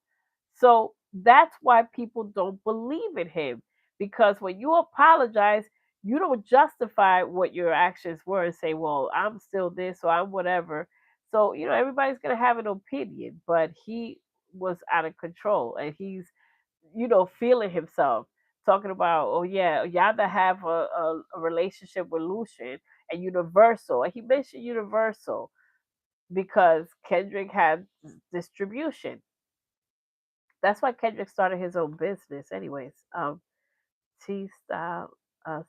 So that's why people don't believe in him, because when you apologize, you don't justify what your actions were and say, well, I'm still this or I'm whatever. So, everybody's going to have an opinion, but he was out of control, and he's, feeling himself, talking about, oh, yeah, y'all that have a relationship with Lucian and Universal. And he mentioned Universal because Kendrick had distribution. That's why Kendrick started his own business, anyways. T Style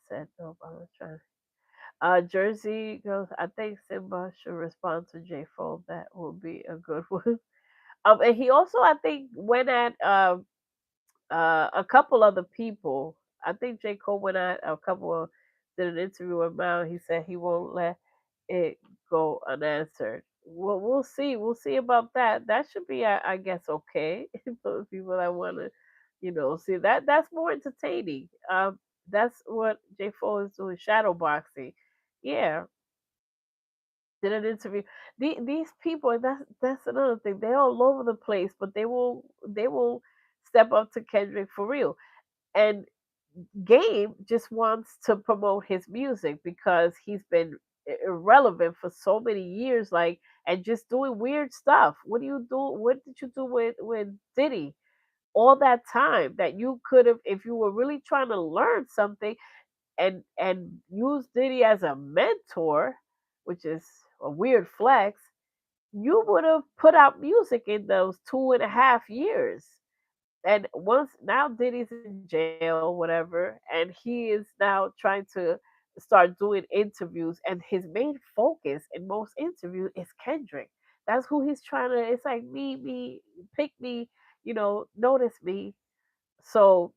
said no. I was trying. Jersey goes. I think Simba should respond to J Fold. That will be a good one. And he also, I think, went at a couple other people. I think J Cole went at a couple of, did an interview with Mal. He said he won't let it go unanswered. Well, we'll see. We'll see about that. That should be, I guess, okay for the people that want to, see that. That's more entertaining. That's what J Cole is doing, shadow boxing. Yeah, did an interview. These people, that's another thing. They're all over the place, but they will step up to Kendrick for real. And Game just wants to promote his music because he's been irrelevant for so many years. Like and just doing weird stuff. What do you do? What did you do with Diddy all that time that you could have, if you were really trying to learn something and use Diddy as a mentor, which is a weird flex, you would have put out music in those 2.5 years. And once now Diddy's in jail, whatever, and he is now trying to start doing interviews, and his main focus in most interviews is Kendrick. That's who he's trying to. It's like me, pick me, notice me. So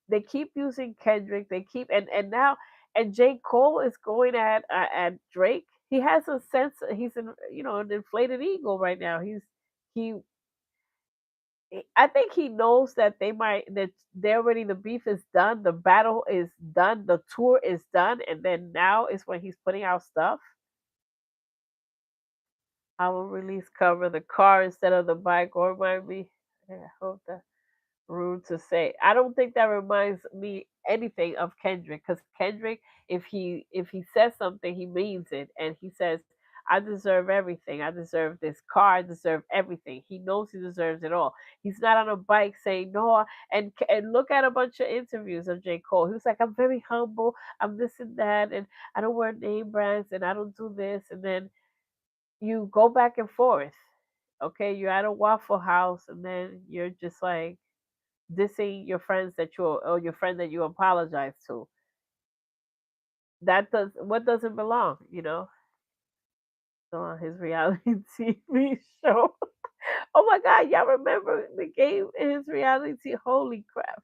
they keep using Kendrick. They keep and now and J. Cole is going at Drake. He has a sense. He's an an inflated ego right now. He I think he knows that they already, the beef is done, the battle is done, the tour is done, and then now is when he's putting out stuff. I will release cover the car instead of the bike, or remind me. Yeah, I hope that rude to say. I don't think that reminds me anything of Kendrick, because Kendrick, if he says something, he means it, and he says, "I deserve everything. I deserve this car. I deserve everything." He knows he deserves it all. He's not on a bike saying no. And look at a bunch of interviews of J. Cole. He was like, "I'm very humble. I'm this and that, and I don't wear name brands, and I don't do this." And then you go back and forth. Okay, you're at a Waffle House, and then you're just like dissing your friends that you or your friend that you apologize to. That does what doesn't belong. So on his reality TV show. Oh my God, y'all remember the game in his reality? Holy crap!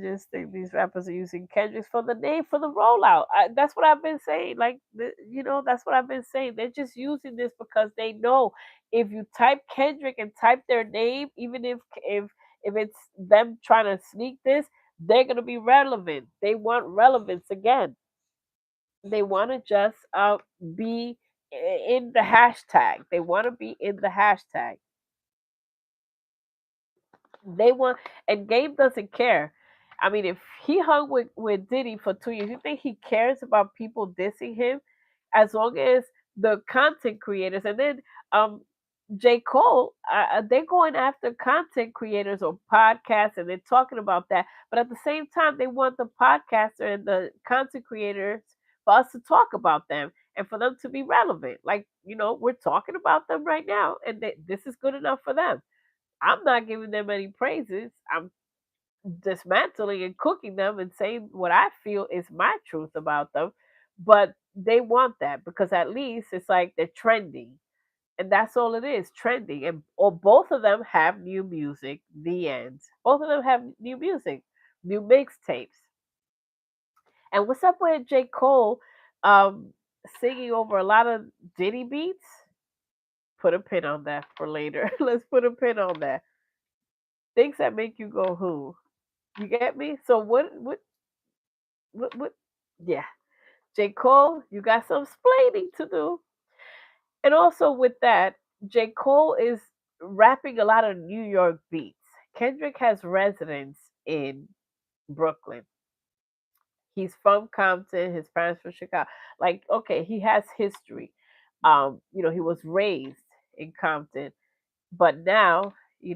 Just think these rappers are using Kendrick for the name for the rollout. That's what I've been saying. Like, that's what I've been saying. They're just using this because they know if you type Kendrick and type their name, even if it's them trying to sneak this, they're gonna be relevant. They want relevance again. They want to just be in the hashtag. They want to be in the hashtag. They want, and Gabe doesn't care. I mean, if he hung with Diddy for 2 years, you think he cares about people dissing him? As long as the content creators, and then um J. Cole, they're going after content creators or podcasts, and they're talking about that. But at the same time, they want the podcaster and the content creators for us to talk about them and for them to be relevant. Like, we're talking about them right now, and this is good enough for them. I'm not giving them any praises. I'm dismantling and cooking them and saying what I feel is my truth about them. But they want that because at least it's like they're trending. And that's all it is, trending. And or both of them have new music, the end. Both of them have new music, new mixtapes. And what's up with J. Cole um singing over a lot of Diddy beats? Put a pin on that for later. Let's put a pin on that. Things that make you go who. You get me? So what yeah. J. Cole, you got some explaining to do. And also with that, J. Cole is rapping a lot of New York beats. Kendrick has residence in Brooklyn. He's from Compton, his parents from Chicago. Like, okay, he has history. He was raised in Compton, but now, he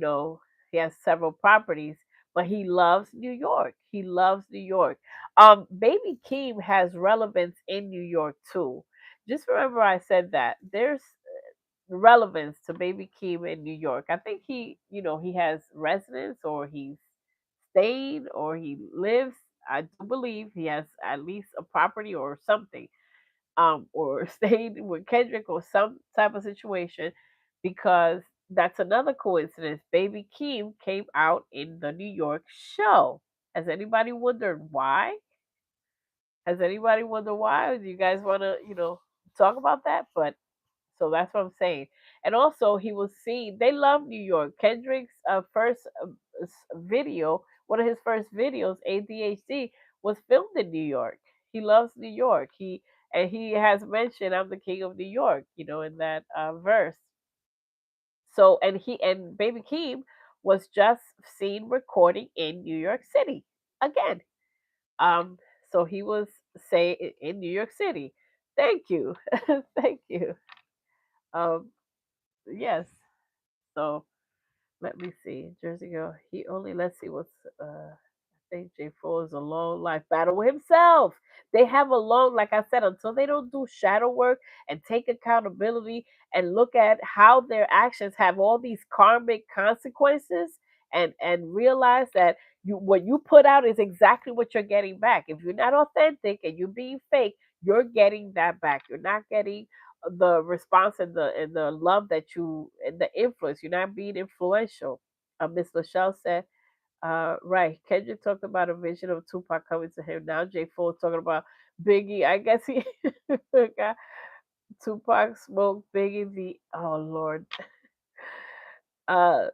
has several properties, but he loves New York. He loves New York. Baby Keem has relevance in New York too. Just remember I said that. There's relevance to Baby Keem in New York. I think he has residence, or he's stayed, or he lives. I do believe he has at least a property or something, or stayed with Kendrick or some type of situation, because that's another coincidence. Baby Keem came out in the New York show. Has anybody wondered why? Has anybody wondered why? Do you guys want to, talk about that? But so that's what I'm saying. And also, he was seen. They love New York. Kendrick's first video, one of his first videos, ADHD, was filmed in New York. He loves New York. He has mentioned, "I'm the king of New York," in that verse. So and Baby Keem was just seen recording in New York City again. Um, so he was say in New York City. Thank you, thank you. Um, yes. So let me see. Jersey Girl. He only, let's see what's I think J4 is a long life battle with himself. They have a long, like I said, until they don't do shadow work and take accountability and look at how their actions have all these karmic consequences, and realize that what you put out is exactly what you're getting back. If you're not authentic and you're being fake, you're getting that back. You're not getting the response and the love that you and the influence. You're not being influential. Miss Lachelle said, right. Kendrick talked about a vision of Tupac coming to him. Now J4 is talking about Biggie. I guess he got Tupac smoked Biggie. The oh Lord. Uh,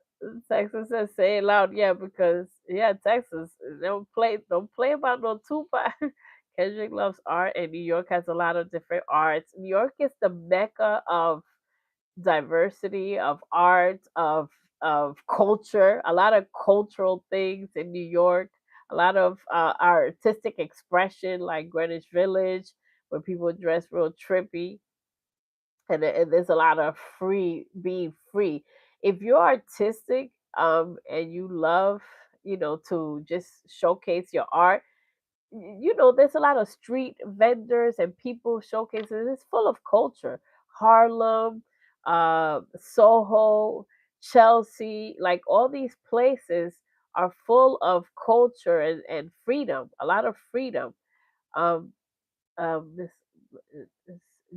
Texas says say it loud. Yeah, because yeah, Texas don't play about no Tupac. Kendrick loves art, and New York has a lot of different arts. New York is the mecca of diversity, of art, of culture, a lot of cultural things in New York, a lot of artistic expression like Greenwich Village, where people dress real trippy, and there's a lot of free being free. If you're artistic, and you love, to just showcase your art, there's a lot of street vendors and people showcases. It's full of culture. Harlem, Soho, Chelsea, like all these places are full of culture and freedom. A lot of freedom. Um, this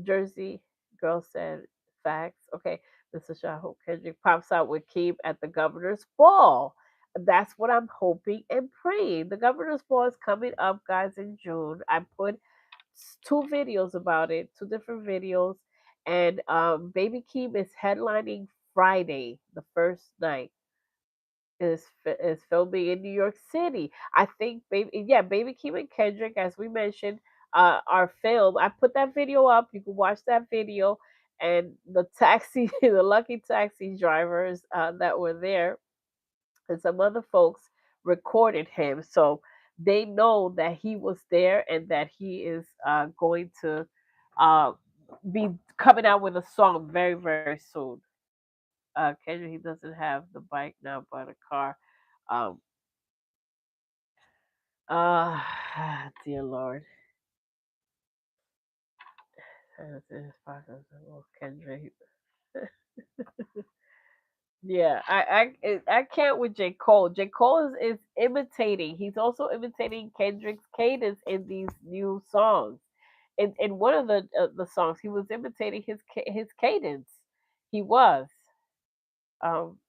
Jersey girl said facts. Okay, Mr. Shah, hope Kendrick pops out with Keem at the governor's ball. That's what I'm hoping and praying. The governor's ball is coming up, guys, in June. I put two videos about it, two different videos, and Baby Keem is headlining Friday, the first night is filming in New York City. I think Baby Keem and Kendrick, as we mentioned, are filmed. I put that video up. You can watch that video, and the taxi, the lucky taxi drivers that were there, and some other folks recorded him, so they know that he was there and that he is going to uh, be coming out with a song very very soon. Kendrick, he doesn't have the bike now, but a car. Um, uh, dear Lord. Kendrick. Yeah, I can't with J. Cole. J. Cole is imitating. He's also imitating Kendrick's cadence in these new songs. In one of the songs, he was imitating his cadence. He was. Um,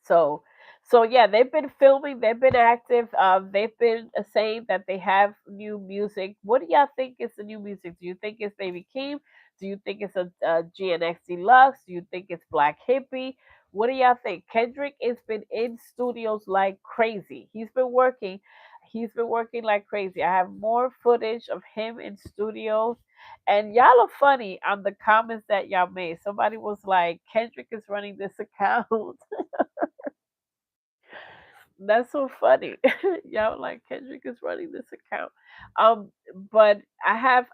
So, so yeah, they've been filming. They've been active. They've been saying that they have new music. What do y'all think is the new music? Do you think it's Baby Keem? Do you think it's a GNX Deluxe? Do you think it's Black Hippie? What do y'all think? Kendrick has been in studios like crazy. He's been working. He's been working like crazy. I have more footage of him in studios. And y'all are funny on the comments that y'all made. Somebody was like, Kendrick is running this account. That's so funny. Y'all like Kendrick is running this account. Um, but I have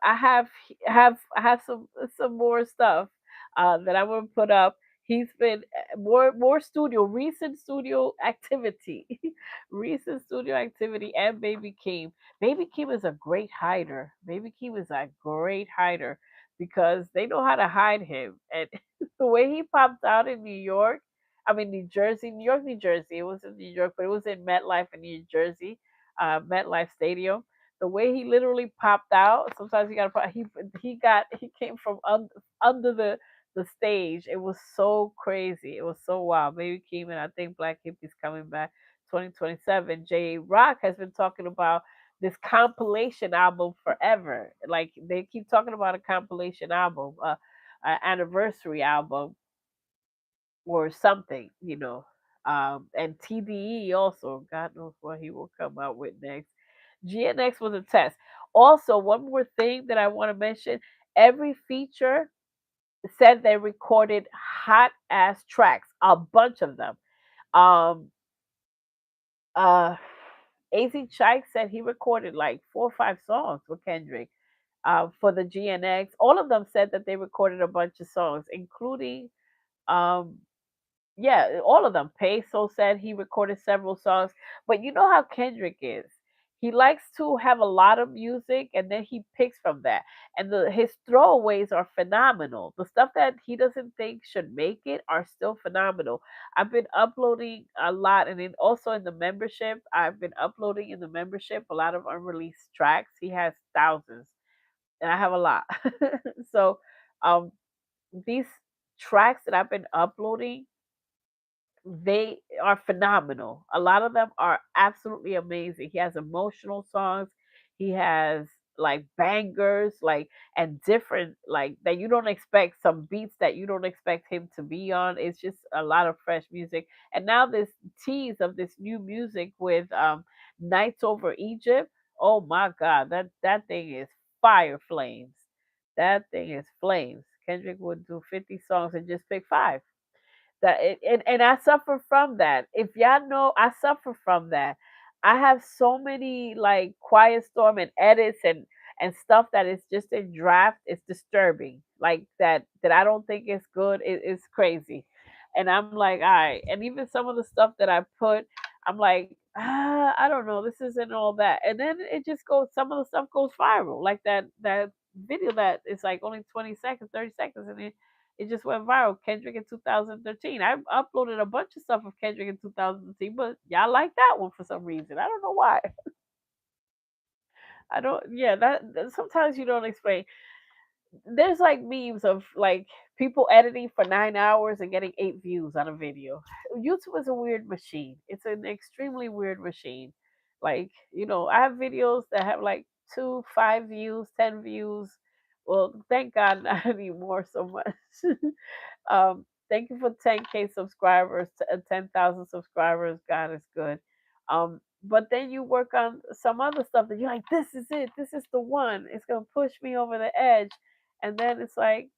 some more stuff that I want to put up. He's been more studio recent studio activity, recent studio activity, and Baby Keem. Baby Keem is a great hider. Baby Keem is a great hider because they know how to hide him, and the way he popped out in New York, I mean, New Jersey, New York, New Jersey. It was in New York, but it was in MetLife in New Jersey, MetLife Stadium. The way he literally popped out, sometimes he came from under the stage. It was so crazy. It was so wild. Baby Keem, and I think Black Hippie's coming back 2027. J Rock has been talking about this compilation album forever. Like they keep talking about a compilation album, an anniversary album or something. And TDE also, God knows what he will come out with next. GNX was a test. Also, one more thing that I want to mention, every feature said they recorded hot ass tracks, a bunch of them. Um, uh, AZ Chike said he recorded like 4 or 5 songs with Kendrick. for the GNX. All of them said that they recorded a bunch of songs, including um, yeah, all of them. Peso said he recorded several songs, but you know how Kendrick is. He likes to have a lot of music and then he picks from that. And his throwaways are phenomenal. The stuff that he doesn't think should make it are still phenomenal. I've been uploading a lot, and then also in the membership, I've been uploading in the membership a lot of unreleased tracks. He has thousands, and I have a lot. So, um, these tracks that I've been uploading, they are phenomenal. A lot of them are absolutely amazing. He has emotional songs. He has like bangers, like, and different, like, that you don't expect, some beats that you don't expect him to be on. It's just a lot of fresh music. And now this tease of this new music with Nights Over Egypt. Oh my god, that thing is fire flames. That thing is flames. Kendrick would do 50 songs and just pick 5. And I suffer from that. If y'all know, I suffer from that. I have so many like quiet storm and edits and stuff that is just in draft. It's disturbing. Like that I don't think is good. It's crazy. And I'm like, all right. And even some of the stuff that I put, I'm like, I don't know. This isn't all that. And then it just goes. Some of the stuff goes viral. Like that video that is like only 20 seconds, 30 seconds, and it just went viral. Kendrick in 2013. I uploaded a bunch of stuff of Kendrick in 2013, but y'all like that one for some reason. I don't know why. I don't. Yeah, sometimes you don't explain. There's like memes of like people editing for 9 hours and getting 8 views on a video. YouTube is a weird machine. It's an extremely weird machine. Like, I have videos that have like 2, 5 views, 10 views. Well, thank God not anymore so much. Thank you for 10K subscribers to 10,000 subscribers. God is good. But then you work on some other stuff that you're like, this is it. This is the one. It's gonna push me over the edge. And then it's like,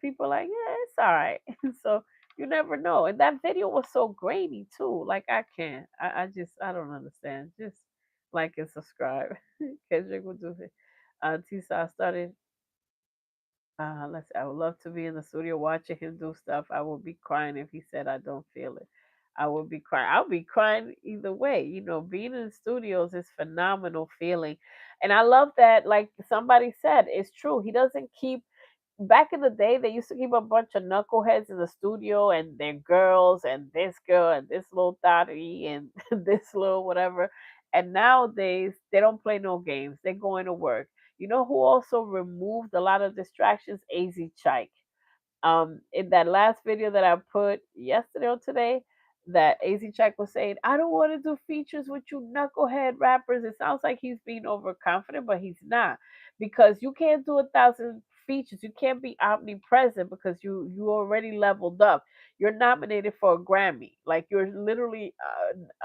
people are like, yeah, it's all right. So you never know. And that video was so grainy too. Like I can't. I don't understand. Just like and subscribe. Kendrick will do it. Tisa started let's see. I would love to be in the studio watching him do stuff. I would be crying if he said I don't feel it. I would be crying. I'll be crying either way. Being in the studios is phenomenal feeling. And I love that, like somebody said, it's true. He doesn't keep, back in the day, they used to keep a bunch of knuckleheads in the studio and their girls and this girl and this little thotty and this little whatever. And nowadays, they don't play no games. They're going to work. You know who also removed a lot of distractions? AZ Chike. In that last video that I put yesterday or today, that AZ Check was saying, I don't want to do features with you knucklehead rappers. It sounds like he's being overconfident, but he's not. Because you can't do 1,000 features. You can't be omnipresent because you already leveled up. You're nominated for a Grammy. Like you're literally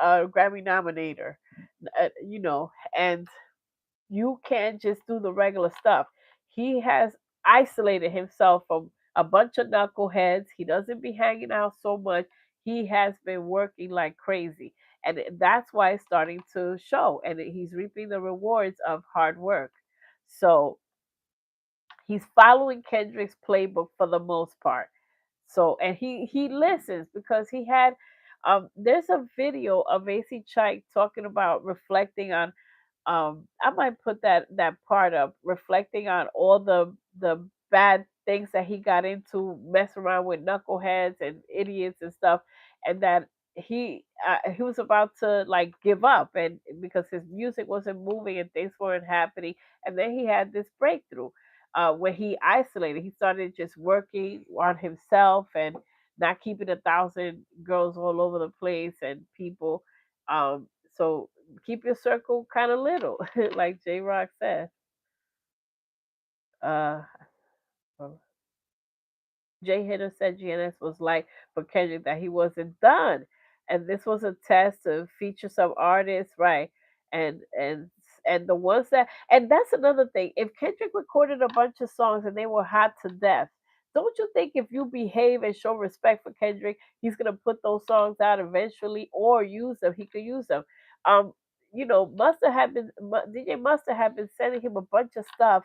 a Grammy nominator. And you can't just do the regular stuff. He has isolated himself from a bunch of knuckleheads. He doesn't be hanging out so much. He has been working like crazy. And that's why it's starting to show. And he's reaping the rewards of hard work. So he's following Kendrick's playbook for the most part. So, and he listens because he had there's a video of AC Chike talking about reflecting on, I might put that part up, reflecting on all the bad things that he got into, mess around with knuckleheads and idiots and stuff, and that he was about to like give up, and because his music wasn't moving and things weren't happening, and then he had this breakthrough where he isolated. He started just working on himself and not keeping 1,000 girls all over the place and people. So keep your circle kind of little, like J Rock said. Uh, Jay Hitter said GNS was like for Kendrick that he wasn't done, and this was a test to feature some artists, right? And the ones that, and that's another thing. If Kendrick recorded a bunch of songs and they were hot to death, don't you think if you behave and show respect for Kendrick, he's gonna put those songs out eventually or use them? He could use them. Um, Mustard had been DJ Mustard had been sending him a bunch of stuff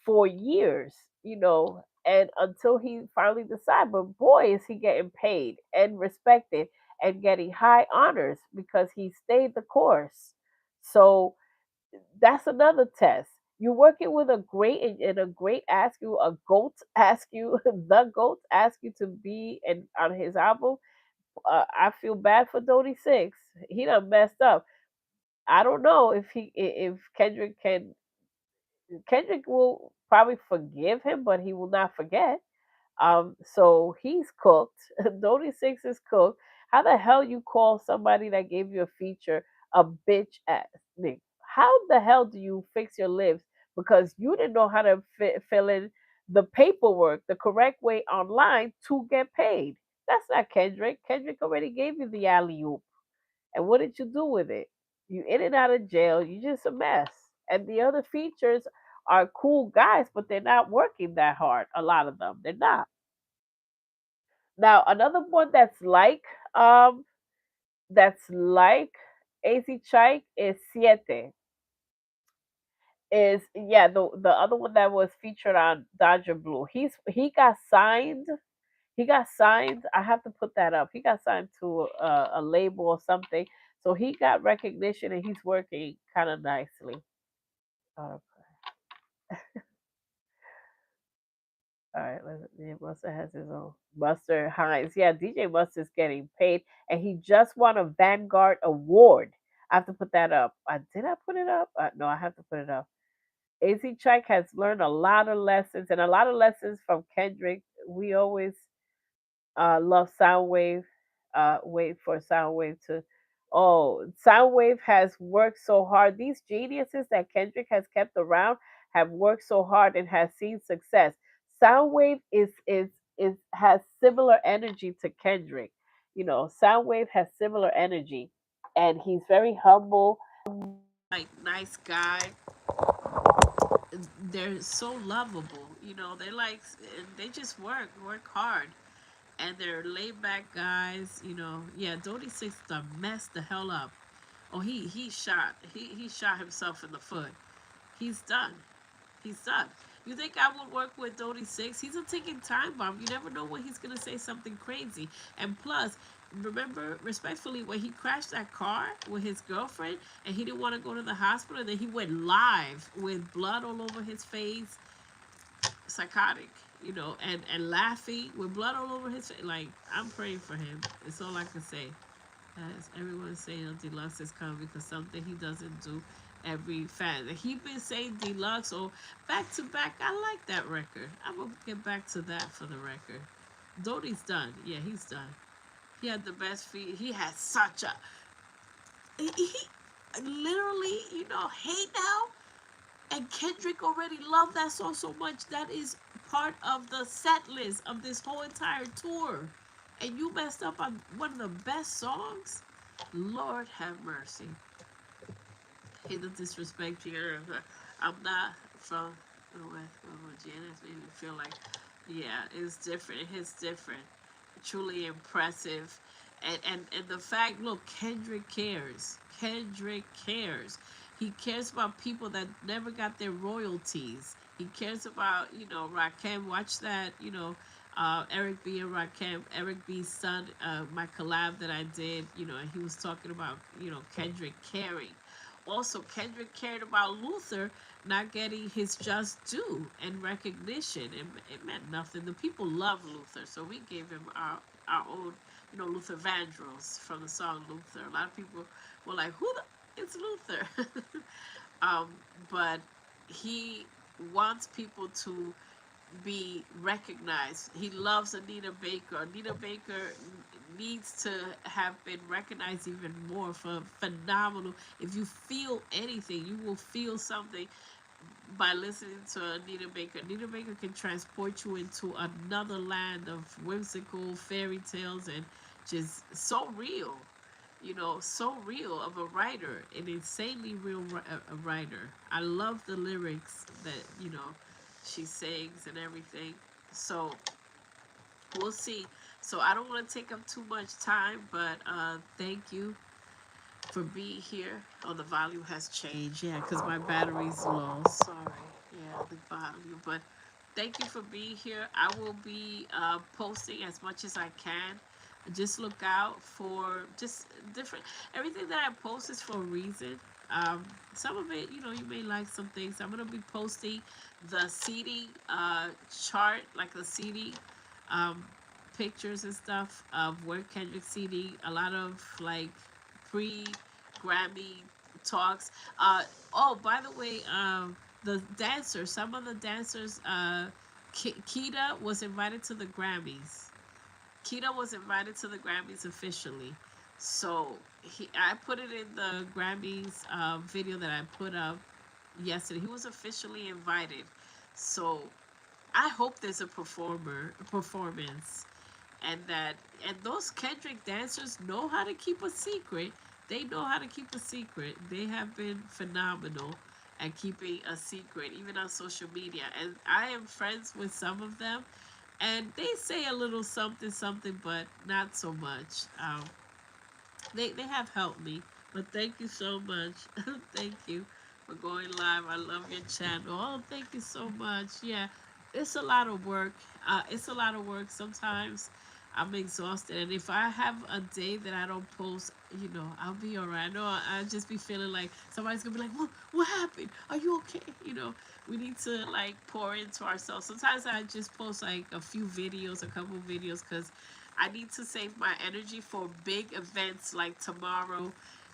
for years, and until he finally decided. But boy, is he getting paid and respected and getting high honors because he stayed the course. So that's another test. You're working with a great and a great ask you, a goat ask you, the goat ask you to be and on his album. I feel bad for Dodie Six. He done messed up. I don't know if Kendrick will probably forgive him, but he will not forget. So he's cooked. Dodie Six is cooked. How the hell you call somebody that gave you a feature a bitch ass nigga? How the hell do you fix your lips because you didn't know how to fill in the paperwork the correct way online to get paid? That's not Kendrick. Kendrick already gave you the alley oop. And what did you do with it? You in and out of jail. You just a mess. And the other features are cool guys, but they're not working that hard. A lot of them, they're not. Now another one um that's like AZ Chike is Siete. Is yeah the other one that was featured on Dodger Blue. He got signed. He got signed. I have to put that up. He got signed to a label or something. So he got recognition and he's working kind of nicely. Uh, all right, yeah, Buster has his own. Buster Hines. Yeah, DJ Buster's getting paid and he just won a Vanguard Award. I have to put that up. Did I put it up? No, I have to put it up. AZ Chike has learned a lot of lessons and a lot of lessons from Kendrick. We always love Soundwave. Wait for Soundwave to. Oh, Soundwave has worked so hard. These geniuses that Kendrick has kept around have worked so hard and has seen success. Soundwave is has similar energy to Kendrick. Soundwave has similar energy, and he's very humble. Like nice guy. They're so lovable. They're like they just work hard, and they're laid back guys. Yeah, Dodie Six done messed the hell up. Oh, he shot himself in the foot. He's done. He's done. You think I would work with Dodie Six? He's a ticking time bomb. You never know when he's gonna say something crazy. And plus, remember, respectfully, when he crashed that car with his girlfriend and he didn't want to go to the hospital, and then he went live with blood all over his face, psychotic, and laughing with blood all over his face. Like, I'm praying for him. It's all I can say. As everyone's saying, Deluxe is coming because something he doesn't do every fan. He been saying Deluxe or back to back. I like that record. I'm gonna get back to that for the record. Dodie's done. Yeah, he's done. He had the best feet. He had such a he literally, Hey Now, and Kendrick already loved that song so much. That is part of the set list of this whole entire tour. And you messed up on one of the best songs? Lord have mercy. Hate the disrespect here. I'm not from West Janice made me feel like, yeah, it's different. It's different. Truly impressive. And the fact, look, Kendrick cares. Kendrick cares. He cares about people that never got their royalties. He cares about, Rakim. Watch that, Eric B and Rakim, Eric B's son, my collab that I did, and he was talking about, Kendrick caring. Also, Kendrick cared about Luther not getting his just due and recognition. It meant nothing. The people love Luther, so we gave him our own, Luther Vandross from the song Luther. A lot of people were like, "Who the? It's Luther." um, but he wants people to be recognized. He loves Anita Baker. Anita Baker needs to have been recognized even more for phenomenal. If you feel anything, you will feel something by listening to Anita Baker. Anita Baker can transport you into another land of whimsical fairy tales and just so real. So real of a writer, an insanely real a writer. I love the lyrics that, she sings and everything. So we'll see. So I don't want to take up too much time, but thank you for being here. Oh, the volume has changed. Yeah, because my battery's low. Sorry. Yeah, the volume. But thank you for being here. I will be posting as much as I can. Just look out for just different. Everything that I post is for a reason. Um, some of it, you may like some things. I'm gonna be posting the seating chart, like the seating um, pictures and stuff of where Kendrick's seating. A lot of like pre Grammy talks. Oh, by the way, the dancers, some of the dancers, Kita was invited to the Grammys. Kita was invited to the Grammys officially. So I put it in the Grammys video that I put up yesterday. He was officially invited. So I hope there's a performance, and that and those Kendrick dancers know how to keep a secret. They know how to keep a secret. They have been phenomenal at keeping a secret, even on social media. And I am friends with some of them, and they say a little something something, but not so much. They have helped me. But thank you so much. Thank you for going live. I love your channel. Oh, thank you so much. Yeah, it's a lot of work. It's a lot of work. Sometimes I'm exhausted, and if I have a day that I don't post, I'll be alright. I know I just be feeling like somebody's gonna be like, "What happened? Are you okay?" We need to like pour into ourselves. Sometimes I just post like a few videos, a couple videos, because I need to save my energy for big events like tomorrow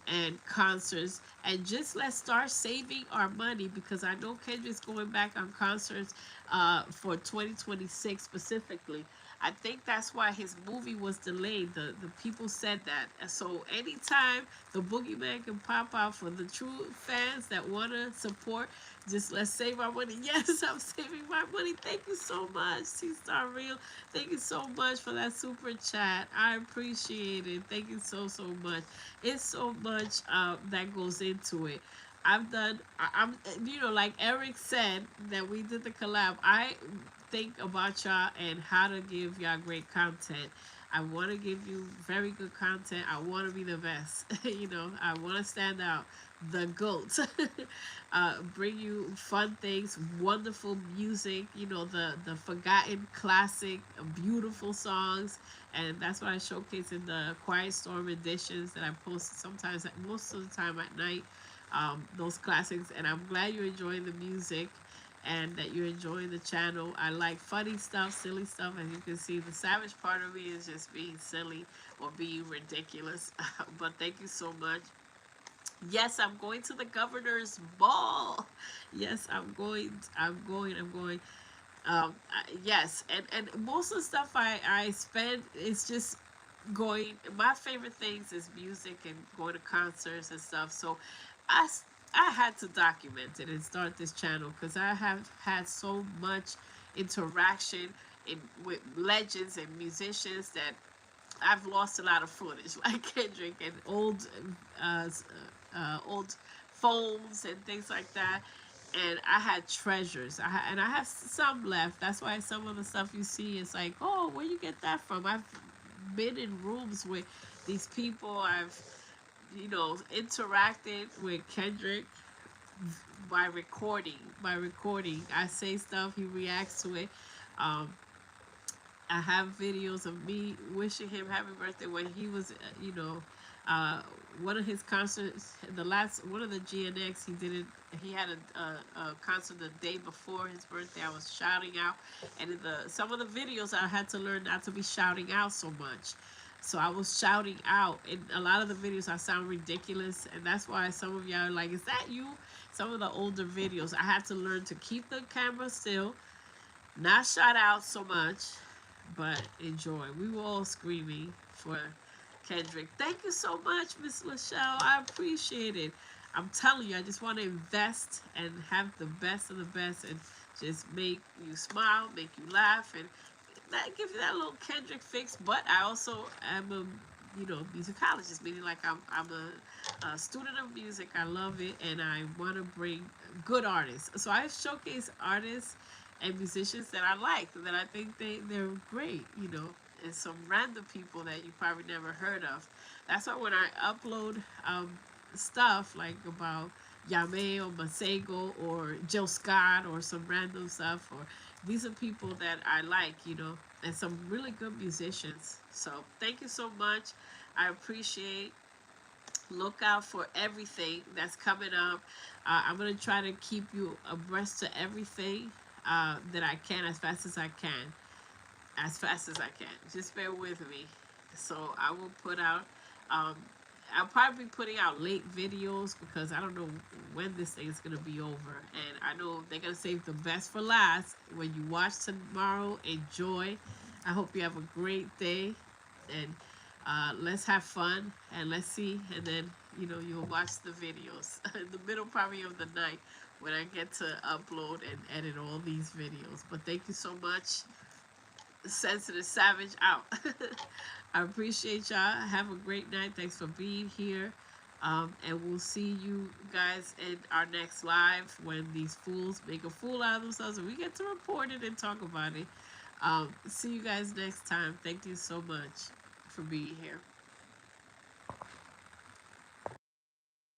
and concerts. And just let's start saving our money, because I know Kendrick's going back on concerts for 2026 specifically. I think that's why his movie was delayed. The people said that. And so anytime the boogeyman can pop out for the true fans that want to support, just let's save our money. Yes, I'm saving my money. Thank you so much, C Star Real. Thank you so much for that super chat. I appreciate it. Thank you so so much. It's so much that goes into it. I've done. I'm. Like Eric said that we did the collab. I think about y'all and how to give y'all great content. I want to give you very good content. I want to be the best. I want to stand out, the GOAT. Bring you fun things, wonderful music, the forgotten classic, beautiful songs. And that's what I showcase in the Quiet Storm editions that I post sometimes, most of the time at night. Those classics. And I'm glad you're enjoying the music and that you're enjoying the channel. I like funny stuff, silly stuff. As you can see, the savage part of me is just being silly or being ridiculous. But thank you so much. Yes, I'm going to the governor's ball. Yes, I'm going. I'm going. I'm going. Yes, and most of the stuff I spend is just going. My favorite things is music and going to concerts and stuff. So, I I had to document it and start this channel because I have had so much interaction with legends and musicians that I've lost a lot of footage, like Kendrick and uh, old phones and things like that. And I had treasures. And I have some left. That's why some of the stuff you see is like, oh, where you get that from? I've been in rooms with these people. I've interacted with Kendrick by recording. I say stuff, he reacts to it. Um, I have videos of me wishing him happy birthday when he was, uh, one of his concerts, the last one of the GNX, he did it. He had a concert the day before his birthday. I was shouting out, and in the some of the videos, I had to learn not to be shouting out so much. So I was shouting out. In a lot of the videos, I sound ridiculous, and that's why some of y'all are like, "Is that you?" Some of the older videos, I had to learn to keep the camera still, not shout out so much, but enjoy. We were all screaming for Kendrick. Thank you so much, Miss Lachelle. I appreciate it. I'm telling you, I just want to invest and have the best of the best and just make you smile, make you laugh, and that give you that little Kendrick fix. But I also am a musicologist, meaning like I'm a student of music. I love it, and I want to bring good artists. So I showcase artists and musicians that I like, that I think they're great. and some random people that you probably never heard of. That's why when I upload stuff like about Yame or Masego or Jill Scott or some random stuff, or these are people that I like, you know, and some really good musicians. So thank you so much. I appreciate. Look out for everything that's coming up. I'm gonna try to keep you abreast to everything that I can as fast as I can, as fast as I can. Just bear with me. So I will put out. Um, I'll probably be putting out late videos because I don't know when this thing is gonna be over, and I know they're gonna save the best for last. When you watch tomorrow, enjoy. I hope you have a great day, and let's have fun and let's see. And then you'll watch the videos in the middle probably of the night when I get to upload and edit all these videos. But thank you so much. Sensitive Savage out. I appreciate y'all. Have a great night. Thanks for being here. And we'll see you guys in our next live when these fools make a fool out of themselves and we get to report it and talk about it. See you guys next time. Thank you so much for being here.